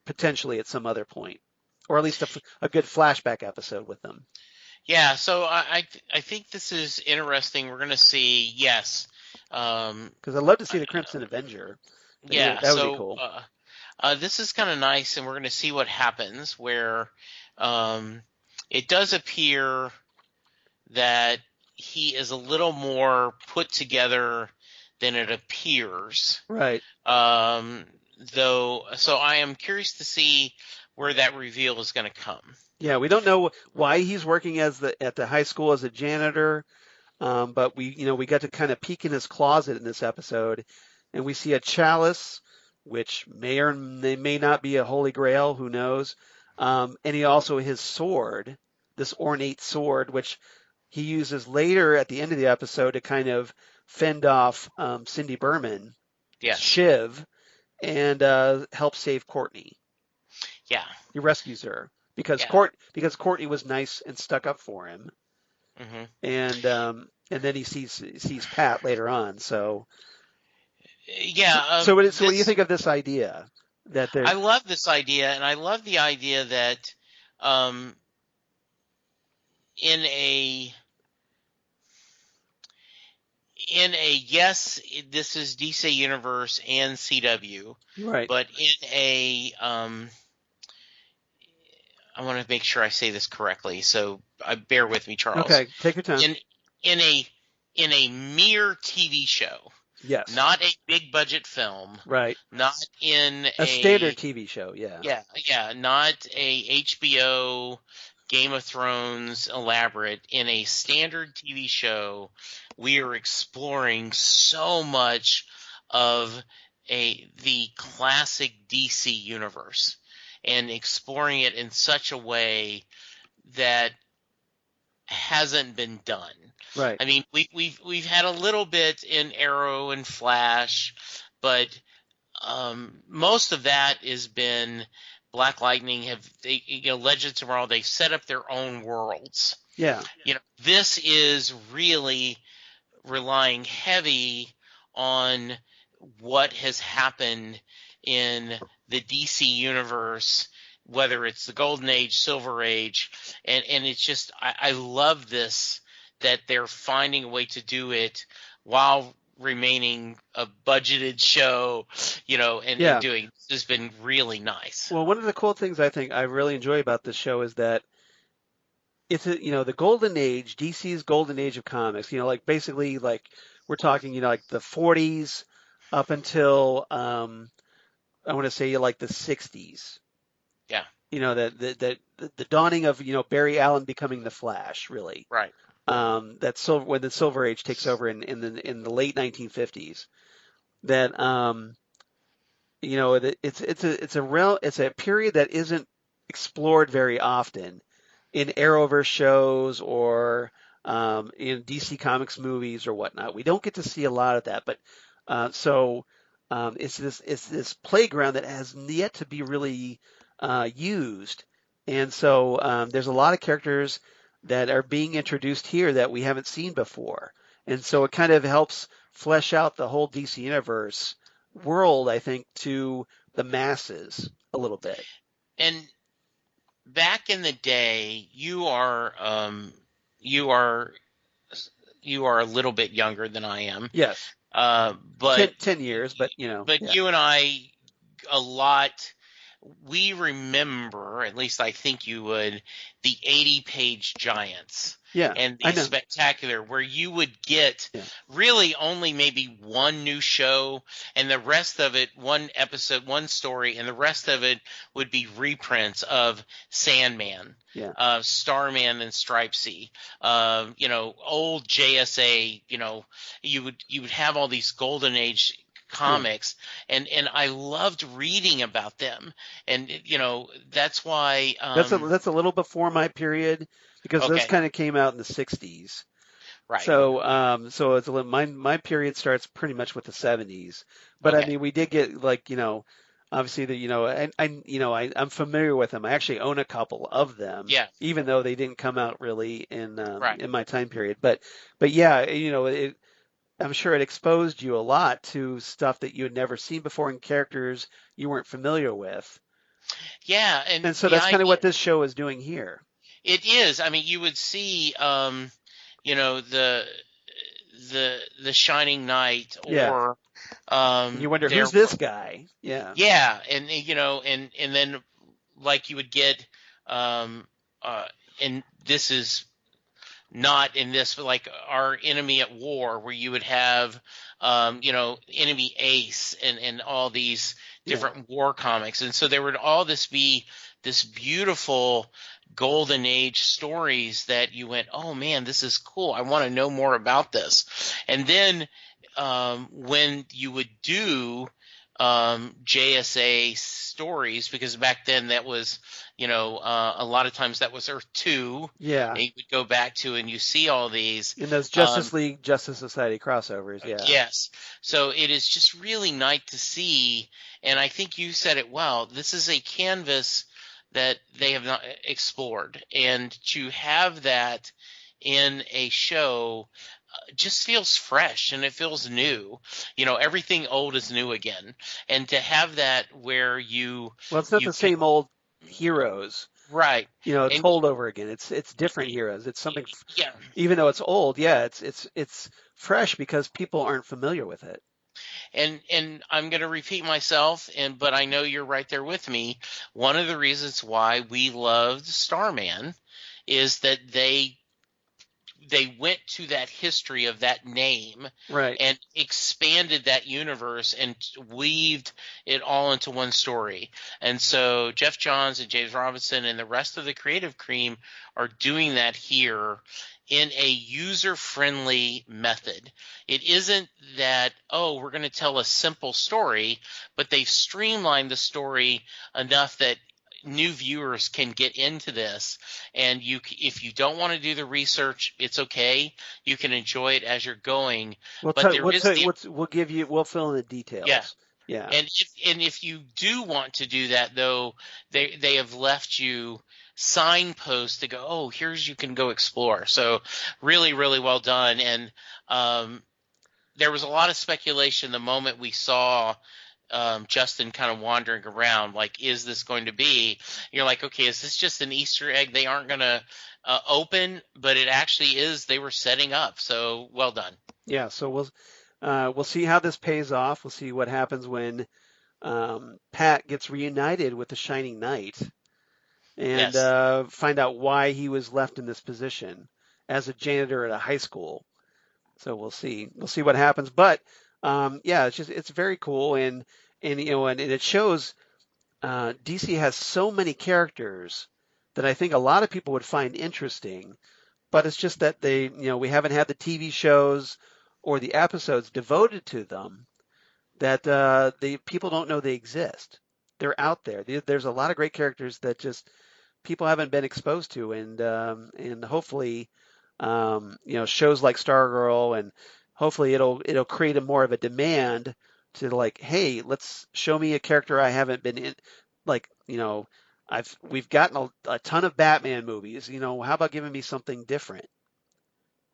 potentially at some other point, or at least a good flashback episode with them. Yeah, so I think this is interesting. We're going to see, yes. Because I'd love to see the Crimson Avenger. Yeah, that would be cool. This is kind of nice, and we're going to see what happens, where it does appear that he is a little more put together than it appears. Right. So I am curious to see where that reveal is going to come. Yeah, we don't know why he's working at the high school as a janitor, but we got to kind of peek in his closet in this episode, and we see a chalice, which may or may not be a holy grail, who knows? And he also his sword, this ornate sword, which he uses later at the end of the episode to kind of fend off Cindy Burman, Shiv, and help save Courtney. Yeah, he rescues her because Courtney was nice and stuck up for him, and then he sees Pat later on. So yeah. So what do you think of this idea? I love this idea, and I love the idea that in a yes, this is DC Universe and CW, right? But in a I want to make sure I say this correctly, so bear with me, Charles. Okay, take your time. In a mere TV show, yes, not a big budget film, right? Not in a standard TV show, yeah, not a HBO Game of Thrones elaborate. In a standard TV show, we are exploring so much of the classic DC universe and exploring it in such a way that hasn't been done. Right. I mean, we've had a little bit in Arrow and Flash, but most of that has been Black Lightning Legends of Tomorrow, they've set up their own worlds. Yeah. This is really relying heavy on what has happened in the DC universe, whether it's the Golden Age, Silver Age, and it's just I love this, that they're finding a way to do it while remaining a budgeted show, and doing this has been really nice. Well, one of the cool things I think I really enjoy about this show is that it's the golden age, DC's golden age of comics. Like basically like we're talking like the 40s up until I want to say like the 60s. Yeah. The dawning of Barry Allen becoming the Flash, really. Right. When the Silver Age takes over in the late 1950s. That it's a period that isn't explored very often in Arrowverse shows or in DC Comics movies or whatnot. We don't get to see a lot of that, but it's this playground that has yet to be really used, and so there's a lot of characters that are being introduced here that we haven't seen before, and so it kind of helps flesh out the whole DC universe world, I think, to the masses a little bit. And back in the day, you are a little bit younger than I am. Yes. But 10 years, but But yeah. you and I, we remember, at least I think you would, the 80-page Giants. Yeah, And I the know. Spectacular, where you would get really only maybe one new show, and the rest of it, one episode, one story, and the rest of it would be reprints of Sandman, Starman and Stripesy, old JSA. You would have all these Golden Age comics, and I loved reading about them, and that's why that's a little before my period, because those kind of came out in the 60s. Right. So so it's a little, my period starts pretty much with the 70s. But I mean, we did get like, obviously I'm familiar with them. I actually own a couple of them. Yeah. Even though they didn't come out really in my time period. But yeah, I'm sure it exposed you a lot to stuff that you had never seen before and characters you weren't familiar with. Yeah, and so that's kind of what this show is doing here. It is. I mean, you would see, the Shining Knight, or you wonder who's this guy. Yeah. Yeah, and and then like you would get, and this is not in this, but like our Enemy at War, where you would have, Enemy Ace and all these different war comics, and so there would all be this beautiful Golden Age stories that you went, oh man, this is cool. I want to know more about this. And then when you would do JSA stories, because back then that was, a lot of times that was Earth 2. Yeah. And you would go back to, and you see all these. In those Justice League, Justice Society crossovers, yeah. Yes. So it is just really nice to see, and I think you said it well, this is a canvas that they have not explored. And to have that in a show just feels fresh, and it feels new. Everything old is new again. And to have that where it's not the same old heroes. Right. Told over again. It's different heroes. It's something. Yeah. Even though it's old, it's fresh because people aren't familiar with it. And I'm going to repeat myself, but I know you're right there with me. One of the reasons why we loved Starman is that they went to that history of that name, right, and expanded that universe and weaved it all into one story. And so Jeff Johns and James Robinson and the rest of the creative cream are doing that here in a user-friendly method. It isn't that, we're going to tell a simple story, but they've streamlined the story enough that new viewers can get into this, and if you don't want to do the research, it's okay. You can enjoy it as you're going. We'll fill in the details. Yeah. And if you do want to do that, though, they have left you signposts to go, oh, here's you can go explore. So really, really well done. And there was a lot of speculation the moment we saw Justin kind of wandering around, like, is this going to be? You're like, okay, is this just an Easter egg they aren't going to open? But it actually is. They were setting up. So well done. Yeah. So we'll see how this pays off. We'll see what happens when Pat gets reunited with the Shining Knight, and Yes. find out why he was left in this position as a janitor at a high school. So we'll see. We'll see what happens. But yeah, it's very cool, and and it shows DC has so many characters that I think a lot of people would find interesting. But it's just that we haven't had the TV shows or the episodes devoted to them, that the people don't know they exist. They're out there. There's a lot of great characters that just people haven't been exposed to, and hopefully, shows like Stargirl, and hopefully it'll create a more of a demand to, like, hey, let's show me a character I haven't been in, like, we've gotten a ton of Batman movies, how about giving me something different?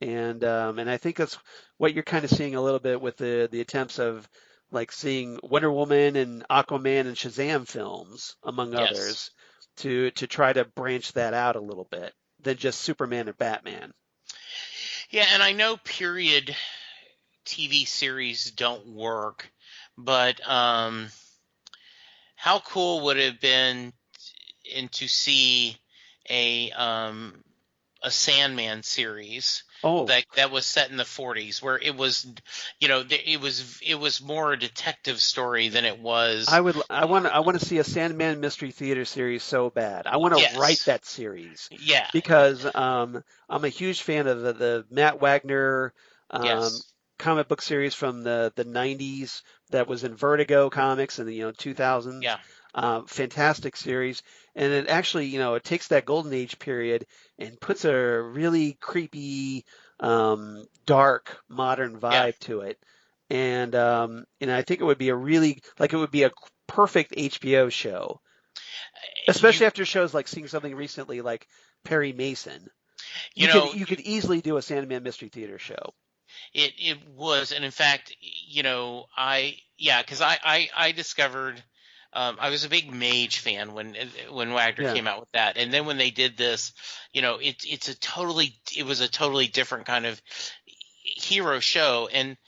And I think that's what you're kind of seeing a little bit with the attempts of, like, seeing Wonder Woman and Aquaman and Shazam films, among Yes. others, to try to branch that out a little bit than just Superman or Batman. Yeah, and I know period TV series don't work, but how cool would it have been to see a um, a Sandman series Oh, that was set in the 40s, where it was, it was more a detective story than it was. I want to see a Sandman Mystery Theater series so bad. I want to write Yes, that series yeah, because I'm a huge fan of the Matt Wagner um, yes, comic book series from the 90s that was in Vertigo Comics in the 2000s. yeah, Fantastic series, and it actually it takes that golden age period and puts a really creepy, dark, modern yeah. vibe to it. And I think it would be a perfect HBO show, You especially after shows like seeing something recently like Perry Mason. you You could know you could easily do a Sandman Mystery Theater show. it was, and in fact, because I discovered. I was a big Mage fan when Wagner Yeah. came out with that, and then when they did this, it was a totally different kind of hero show. And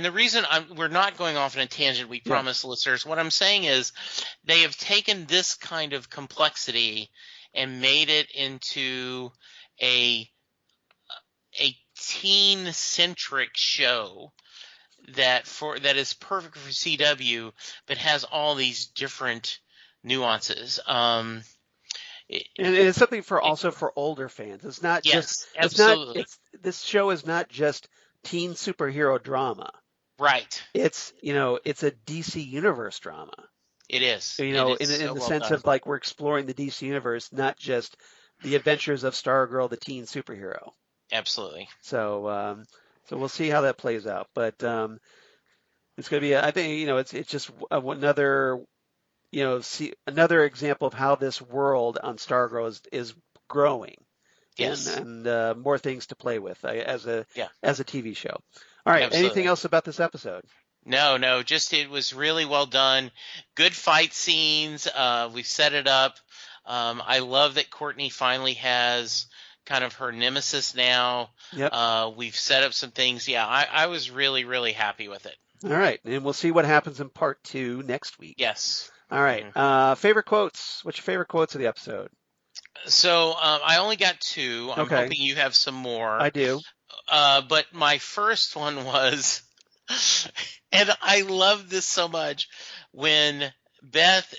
the reason we're not going off on a tangent, we Yeah. promise listeners, what I'm saying is they have taken this kind of complexity and made it into a a teen centric show that is perfect for CW, but has all these different nuances. And it's something for It, also for older fans. It's not just yes, it's not absolutely, it's this show is not just teen superhero drama. right. It's a DC universe drama. It is. You It know, is in so the well sense done. of, like, we're exploring the DC universe, not just the adventures of Stargirl, the teen superhero. Absolutely. So we'll see how that plays out. But it's going to be, I think, it's just another, see another example of how this world on Stargirl is growing, and Yes. more things to play with Yeah. as a TV show. All right. Anything Absolutely. else about this episode? No, no, just it was really well done. Good fight scenes. We've set it up. I love that Courtney finally has kind of her nemesis now. Yep. We've set up some things. Yeah, I was really, really happy with it. All right. And we'll see what happens in part 2 next week. Yes. All right. Mhm. Favorite quotes? What's your favorite quotes of the episode? So I only got two. I'm Okay. hoping you have some more. I do. But my first one was, and I love this so much, when Beth,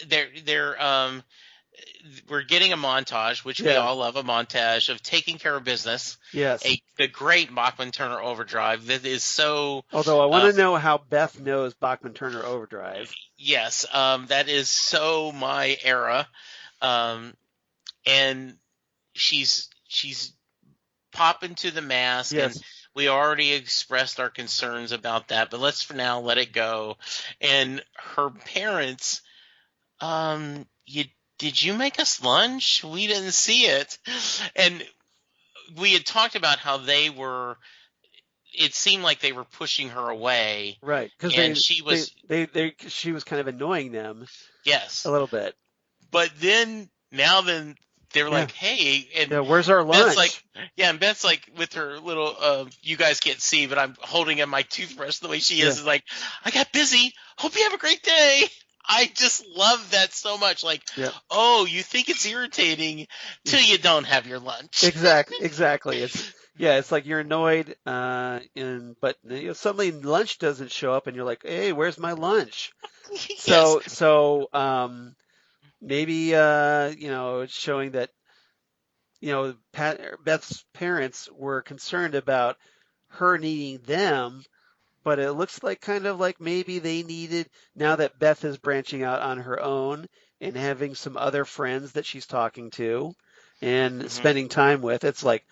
we're getting a montage, which we Yeah. all love, a montage of taking care of business. Yes. The great Bachman Turner Overdrive that is so. Although I want Uh, to know how Beth knows Bachman Turner Overdrive. yes, that is so my era, and she's popping to the mask, and Yes. we already expressed our concerns about that, but let's for now let it go. And her parents, you did you make us lunch? We didn't see it. And we had talked about how they were. It seemed like they were pushing her away, Right, because and she was she was kind of annoying them a yes. little bit. But then they're Yeah, like, hey, and yeah. Where's our Beth's like, lunch? yeah, and Beth's like with her little, you guys can't see, but I'm holding in my toothbrush the way she Yeah, is like, I got busy. Hope you have a great day. I just love that so much. Like, yeah. oh, you think it's irritating till you don't have your lunch. Exactly. It's like you're annoyed, and but suddenly lunch doesn't show up, and you're like, hey, where's my lunch? Yes. So maybe it's showing that Beth's parents were concerned about her needing them, but it looks like kind of like maybe they needed, now that Beth is branching out on her own and having some other friends that she's talking to and hmm spending time with. It's like,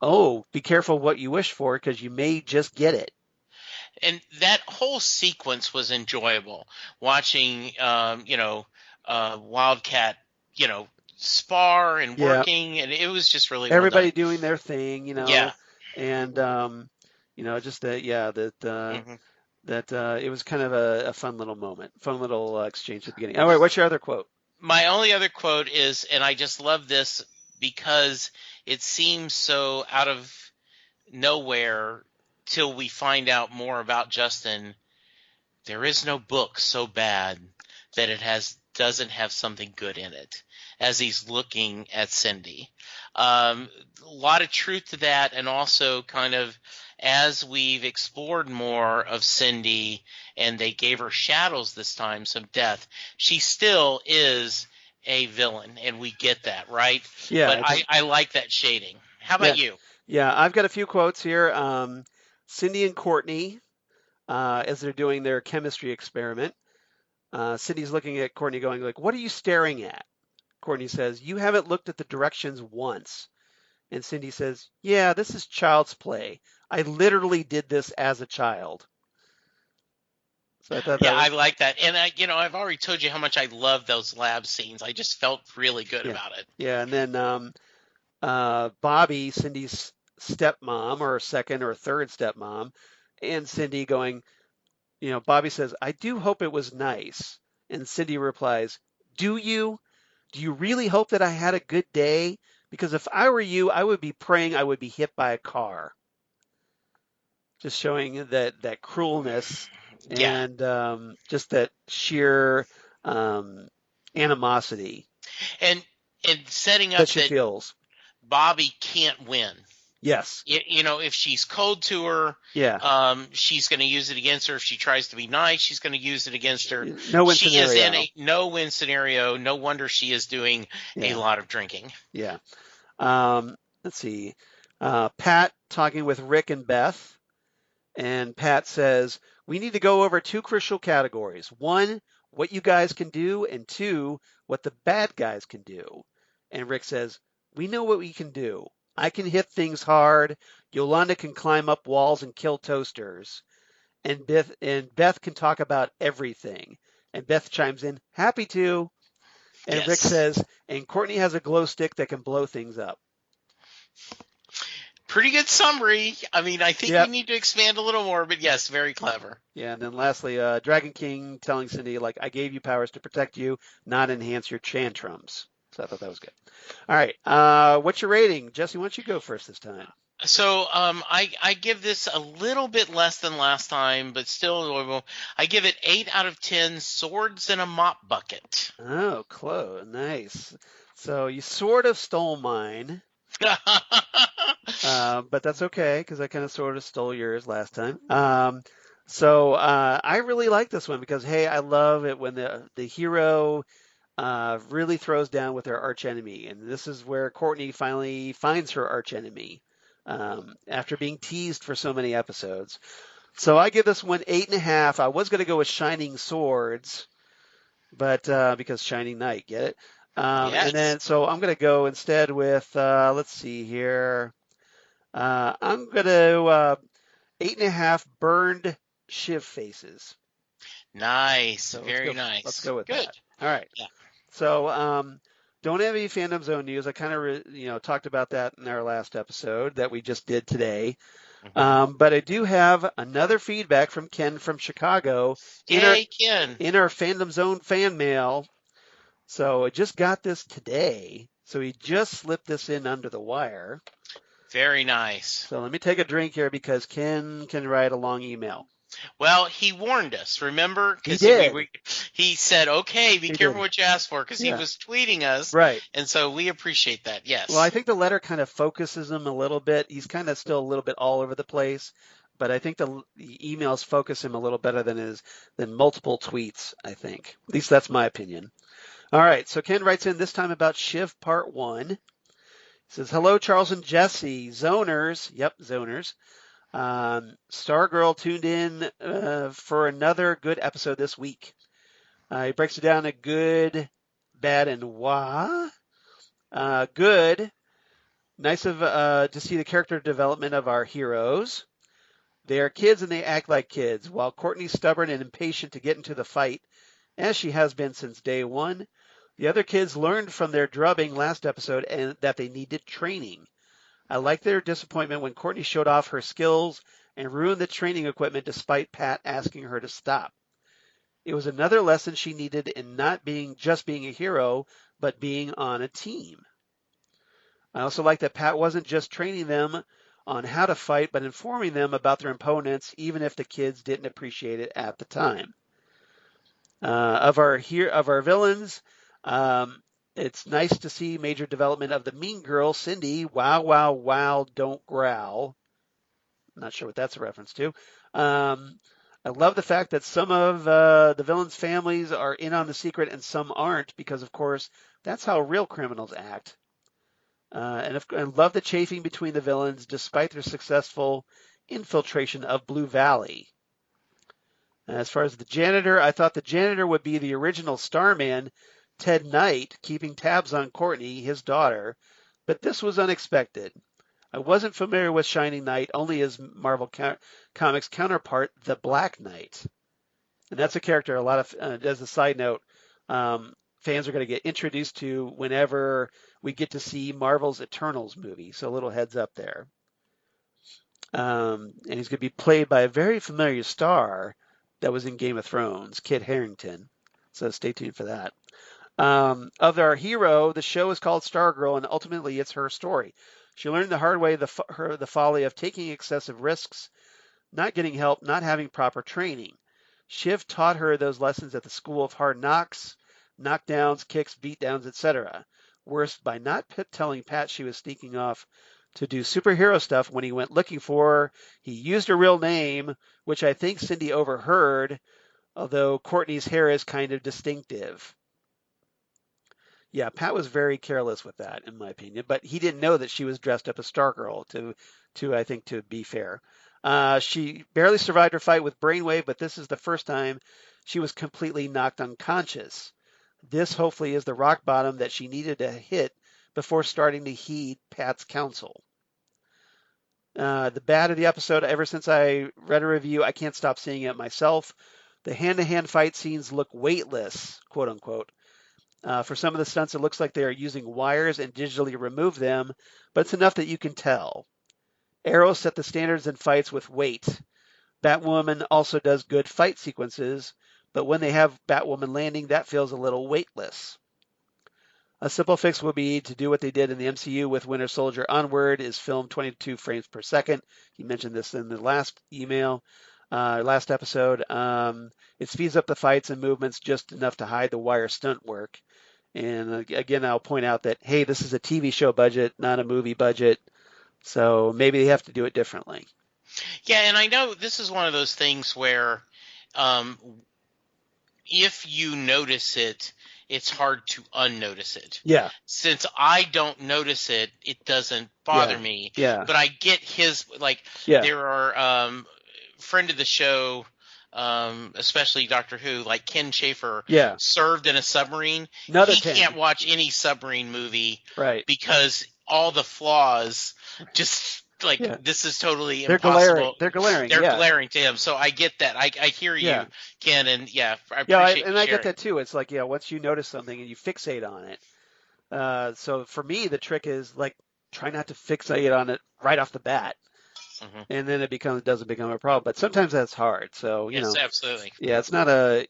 oh, be careful what you wish for because you may just get it. And that whole sequence was enjoyable. Watching, Wildcat, spar and Yeah, working, and it was just really well done. everybody doing their thing, Yeah. and just that, yeah, hmm that it was kind of a fun little moment, fun little exchange at the beginning. All right, what's your other quote? My only other quote is, and I just love this because it seems so out of nowhere till we find out more about Justin. There is no book so bad that it doesn't have something good in it. As he's looking at Cindy, a lot of truth to that, and also kind of as we've explored more of Cindy, and they gave her shadows this time, some death. She still is a villain, and we get that, right? Yeah, But it's I like that shading. How about yeah, you? yeah. I've got a few quotes here. Cindy and Courtney, as they're doing their chemistry experiment. Cindy's looking at Courtney, going like, "What are you staring at?" Courtney says, "You haven't looked at the directions once." And Cindy says, "Yeah, this is child's play. I literally did this as a child." So I thought Yeah, that I was, like that. And I've already told you how much I love those lab scenes. I just felt really good yeah, about it. yeah. And then Bobby, Cindy's stepmom, or second or third stepmom, and Cindy going, Bobby says, "I do hope it was nice." And Cindy replies, "Do you? Do you really hope that I had a good day? Because if I were you, I would be praying I would be hit by a car." Just showing that cruelness Yeah. and just that sheer um, animosity And setting that up she that feels. Bobby can't win. Yes. If she's cold to her, Yeah. she's going to use it against her. If she tries to be nice, she's going to use it against her. No win She is in scenario. a no-win scenario. No wonder she is doing a Yeah. lot of drinking. Yeah. Let's see. Pat talking with Rick and Beth. And Pat says, "We need to go over two crucial categories. One, what you guys can do, and two, what the bad guys can do." And Rick says, "We know what we can do. I can hit things hard. Yolanda can climb up walls and kill toasters. And Beth can talk about everything." And Beth chimes in, "Happy to." And Rick Yes. says, "And Courtney has a glow stick that can blow things up." Pretty good summary. I mean, I think we Yep. need to expand a little more, but yes, very clever. Yeah, and then lastly, Dragon King telling Cindy, like, "I gave you powers to protect you, not enhance your tantrums." So I thought that was good. All right, what's your rating? Jesse, why don't you go first this time? So I give this a little bit less than last time, but still enjoyable. I give it 8 out of 10 swords in a mop bucket. Oh, close. Nice. So you sort of stole mine, but that's okay because I kind of sort of stole yours last time. So I really like this one because, hey, I love it when the hero really throws down with her archenemy. And this is where Courtney finally finds her archenemy after being teased for so many episodes. So I give this one 8.5. I was going to go with Shining Swords, but because Shining Knight, get it? And Yes. then so I'm going to go instead with, let's see here. I'm going to 8.5 burned Shiv faces. Nice. So Very let's nice. go with Good. that. All right. Yeah. So don't have any fandom zone news. I kind of talked about that in our last episode that we just did today. Hmm. But I do have another feedback from Ken from Chicago in our Yay, Ken. in our fandom zone fan mail. So I just got this today. So he just slipped this in under the wire. Very nice. So let me take a drink here because Ken can write a long email. Well, he warned us, remember? He Because did. he said, okay, be He careful did. what you ask for, because he Yeah. was tweeting us. Right. And so we appreciate that. Well, I Yes. think the letter kind of focuses him a little bit. He's kind of still a little bit all over the place, but I think the emails focus him a little better than multiple tweets, I think. At least that's my opinion. All right, so Ken writes in this time about Shiv Part 1. He says, hello, Charles and Jesse. Zoners. Yep, Zoners. Stargirl tuned in for another good episode this week. He breaks it down to good, bad, and wah. Good. Nice to see the character development of our heroes. They are kids and they act like kids. While Courtney's stubborn and impatient to get into the fight, as she has been since day one, the other kids learned from their drubbing last episode and that they needed training. I like their disappointment when Courtney showed off her skills and ruined the training equipment despite Pat asking her to stop. It was another lesson she needed in not being just being a hero, but being on a team. I also like that Pat wasn't just training them on how to fight, but informing them about their opponents, even if the kids didn't appreciate it at the time. Of our villains, it's nice to see major development of the mean girl, Cindy. Wow, wow, wow! Don't growl. Not sure what that's a reference to. I love the fact that some of the villains' families are in on the secret and some aren't, because of course that's how real criminals act. I love the chafing between the villains despite their successful infiltration of Blue Valley. As far as the janitor, I thought the janitor would be the original Starman, Ted Knight, keeping tabs on Courtney, his daughter, but this was unexpected. I wasn't familiar with Shining Knight, only his Marvel Comics counterpart, the Black Knight. And that's a character a lot of, as a side note, fans are going to get introduced to whenever we get to see Marvel's Eternals movie. So a little heads up there. And he's going to be played by a very familiar star that was in Game of Thrones, Kit Harington. So stay tuned for that. Of our hero, the show is called Stargirl, and ultimately it's her story. She learned the hard way the folly of taking excessive risks, not getting help, not having proper training. Shiv taught her those lessons at the School of Hard Knocks, knockdowns, kicks, beatdowns, etc. Worse, by not telling Pat she was sneaking off to do superhero stuff when he went looking for her, he used her real name, which I think Cindy overheard, although Courtney's hair is kind of distinctive. Yeah, Pat was very careless with that, in my opinion, but he didn't know that she was dressed up as Stargirl. I think, to be fair, she barely survived her fight with Brainwave, but this is the first time she was completely knocked unconscious. This hopefully is the rock bottom that she needed to hit before starting to heed Pat's counsel. The bad of the episode, ever since I read a review, I can't stop seeing it myself. The hand-to-hand fight scenes look weightless, quote unquote. For some of the stunts, it looks like they are using wires and digitally remove them, but it's enough that you can tell. Arrow set the standards in fights with weight. Batwoman also does good fight sequences, but when they have Batwoman landing, that feels a little weightless. A simple fix would be to do what they did in the MCU with Winter Soldier Onward, is filmed 22 frames per second. He mentioned this in the last last episode. It speeds up the fights and movements just enough to hide the wire stunt work. And again, I'll point out that, hey, this is a TV show budget, not a movie budget. So maybe they have to do it differently. Yeah, and I know this is one of those things where if you notice it, it's hard to unnotice it. Yeah. Since I don't notice it, it doesn't bother me. Yeah. But I get his, there are friend of the show, especially Doctor Who, like Ken Schaefer, served in a submarine. He can't watch any submarine movie, right? Because all the flaws just Yeah. this is totally They're glaring. impossible. They're glaring. They're Yeah. glaring to him. So I get that. I hear Yeah. you, Ken, and yeah, I Yeah. appreciate you And I get sharing. that too. It's like, once you notice something and you fixate on it. So for me, the trick is like try not to fixate on it right off the bat, Hmm. and then doesn't become a problem. But sometimes that's hard. So Yes, absolutely, yeah, it's not a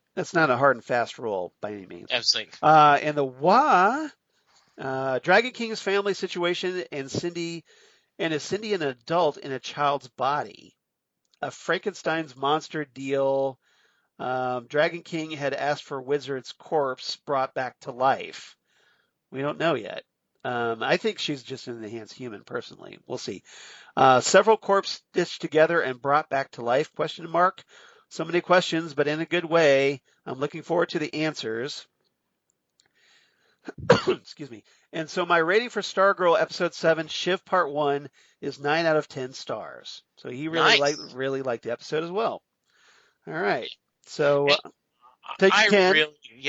hard and fast rule by any means. absolutely. And the Wah, Dragon King's family situation, and is Cindy an adult in a child's body? A Frankenstein's monster deal. Dragon King had asked for Wizard's corpse brought back to life. We don't know yet. I think she's just an enhanced human, personally. We'll see. Several corpses stitched together and brought back to life? Question mark. So many questions, but in a good way. I'm looking forward to the answers. Excuse me. And so my rating for Stargirl episode 7, Shiv part 1, is 9 out of 10 stars. So he Nice. really liked the episode as well. All right. So Hey, thank you, Ken.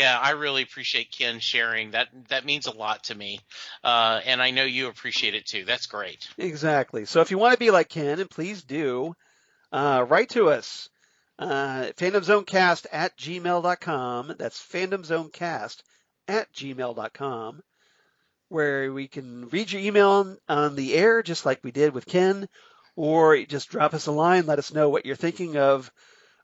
I really appreciate Ken sharing. That means a lot to me, and I know you appreciate it too. That's great. Exactly. So if you want to be like Ken, and please do, write to us. Fandomzonecast@gmail.com. That's fandomzonecast@gmail.com, where we can read your email on the air, just like we did with Ken, or just drop us a line. Let us know what you're thinking of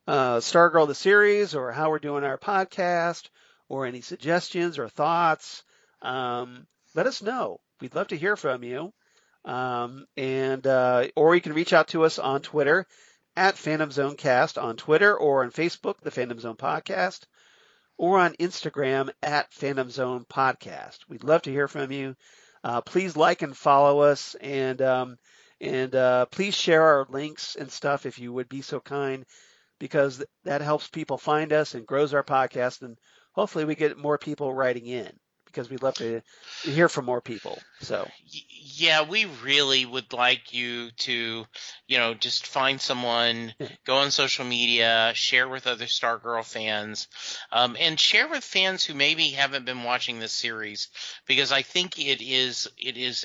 Stargirl the series, or how we're doing our podcast, or any suggestions or thoughts. Let us know. We'd love to hear from you. Or you can reach out to us on Twitter at Phantom Zone Cast on Twitter, or on Facebook, the Phantom Zone Podcast, or on Instagram at Phantom Zone Podcast. We'd love to hear from you. Please like and follow us, and please share our links and stuff if you would be so kind, because that helps people find us and grows our podcast, and hopefully we get more people writing in, because we'd love to hear from more people. So Yeah, we really would like you to, just find someone, go on social media, share with other Stargirl fans, and share with fans who maybe haven't been watching this series, because I think it is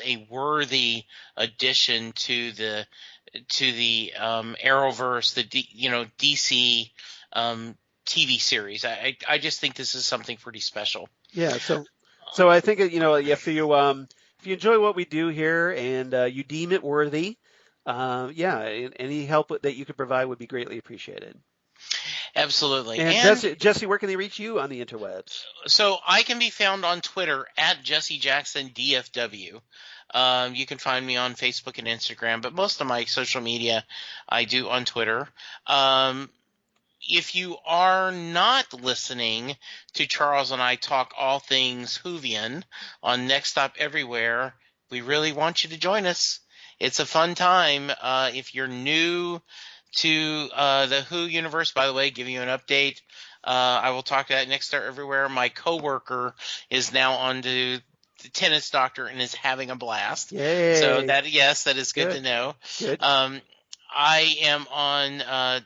a worthy addition to the Arrowverse, DC TV series. I just think this is something pretty special. yeah, so I think if you enjoy what we do here, and you deem it worthy, any help that you could provide would be greatly appreciated. Absolutely. And Jesse, where can they reach you on the interwebs? So I can be found on Twitter at Jesse Jackson DFW. You can find me on Facebook and Instagram, but most of my social media I do on Twitter. If you are not listening to Charles and I talk all things Whovian on Next Stop Everywhere, we really want you to join us. It's a fun time. If you're new to the Who universe, by the way, giving you an update, I will talk to that Next Stop Everywhere. My coworker is now on to the Tennis Doctor and is having a blast. Yay. So that is good to know. Good. I am on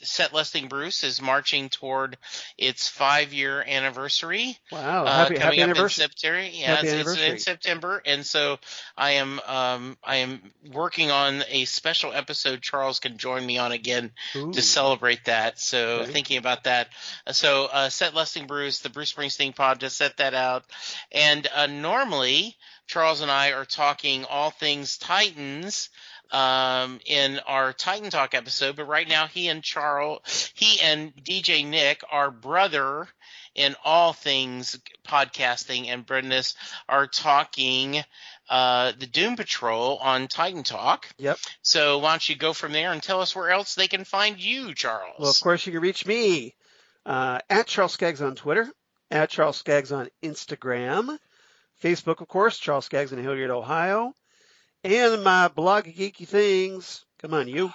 Set Listing Bruce is marching toward its 5-year anniversary. Wow! Happy up in September. Yeah, happy it's in September, and so I am working on a special episode. Charles can join me on again to celebrate that. So okay. Thinking about that. So Set Listing Bruce, the Bruce Springsteen pod, to set that out. And normally Charles and I are talking all things Titans in our Titan Talk episode, but right now he and DJ Nick, our brother in all things podcasting and Brendan, are talking the Doom Patrol on Titan Talk. Yep. So why don't you go from there and tell us where else they can find you, Charles? Well, of course you can reach me at Charles Skaggs on Twitter, at Charles Skaggs on Instagram, Facebook, of course, Charles Skaggs in Hilliard, Ohio. And my blog of geeky things. Come on, you.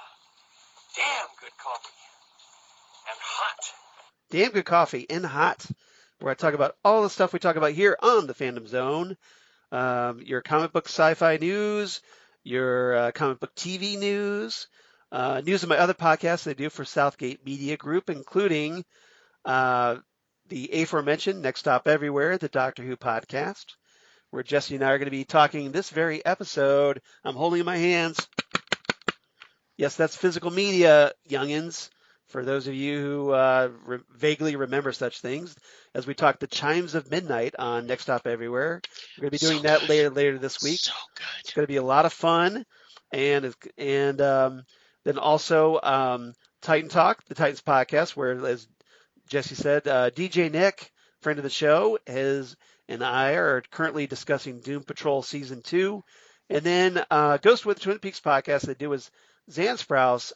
Damn good coffee. And hot. Damn good coffee and hot. Where I talk about all the stuff we talk about here on the Fandom Zone. Your comic book sci-fi news, your comic book TV news, news of my other podcasts I do for Southgate Media Group, including the aforementioned Next Stop Everywhere, the Doctor Who podcast, where Jesse and I are going to be talking this very episode. I'm holding in my hands Yes, that's physical media, youngins. For those of you who vaguely remember such things, as we talk the chimes of midnight on Next Stop Everywhere, we're going to be So doing that good. later this week. So It's good. going to be a lot of fun, and then also Titan Talk, the Titans podcast, where as Jesse said, DJ Nick, friend of the show, and I are currently discussing Doom Patrol Season 2. And then Ghost with Twin Peaks podcast they do is Zan Sprouse,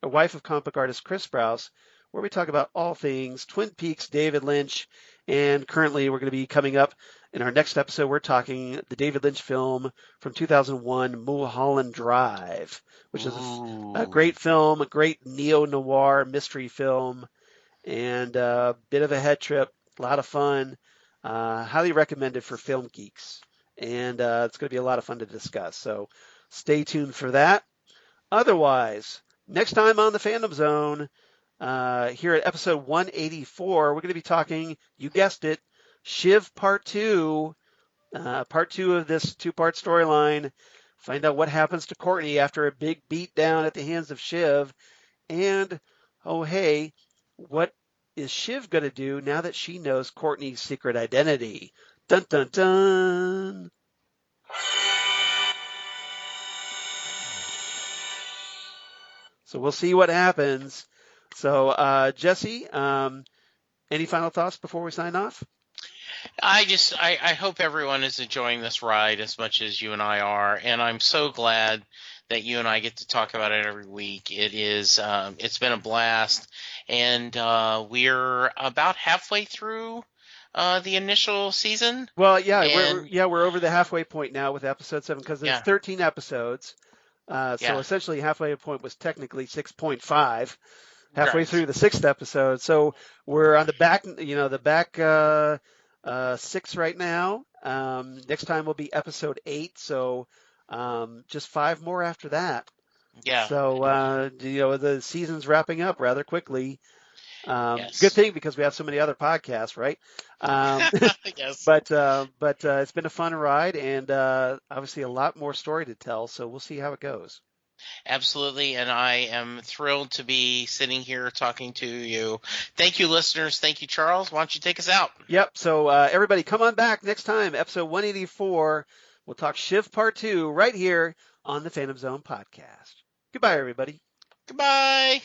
a wife of comic book artist Chris Sprouse, where we talk about all things Twin Peaks, David Lynch, and currently we're going to be coming up in our next episode, we're talking the David Lynch film from 2001, Mulholland Drive, which is a Ooh. great film, a great neo-noir mystery film and a bit of a head trip, a lot of fun. Highly recommended for film geeks, and it's going to be a lot of fun to discuss. So stay tuned for that. Otherwise, next time on the Fandom Zone, here at episode 184, we're going to be talking, you guessed it, Shiv Part 2, Part 2 of this two-part storyline. Find out what happens to Courtney after a big beat down at the hands of Shiv, and oh hey, what is Shiv going to do now that she knows Courtney's secret identity? Dun dun dun. So we'll see what happens. So Jesse, any final thoughts before we sign off? I hope everyone is enjoying this ride as much as you and I are, and I'm so glad that you and I get to talk about it every week. It's been a blast, and we're about halfway through the initial season. Well, yeah, And we're over the halfway point now with episode 7 because there's yeah, 13 episodes. So yeah, essentially, halfway point was technically 6.5. Halfway right, through the 6th episode. So we're on the back, the back 6 right now. Next time will be episode 8. So just 5 more after that. yeah, So the season's wrapping up rather quickly. Good yes, thing because we have so many other podcasts, right? Um, yes. but it's been a fun ride and obviously a lot more story to tell. So we'll see how it goes. Absolutely, and I am thrilled to be sitting here talking to you. Thank you, listeners. Thank you, Charles. Why don't you take us out? Yep. So everybody, come on back next time, episode 184. We'll talk Shift Part 2 right here on the Phantom Zone podcast. Goodbye, everybody. Goodbye.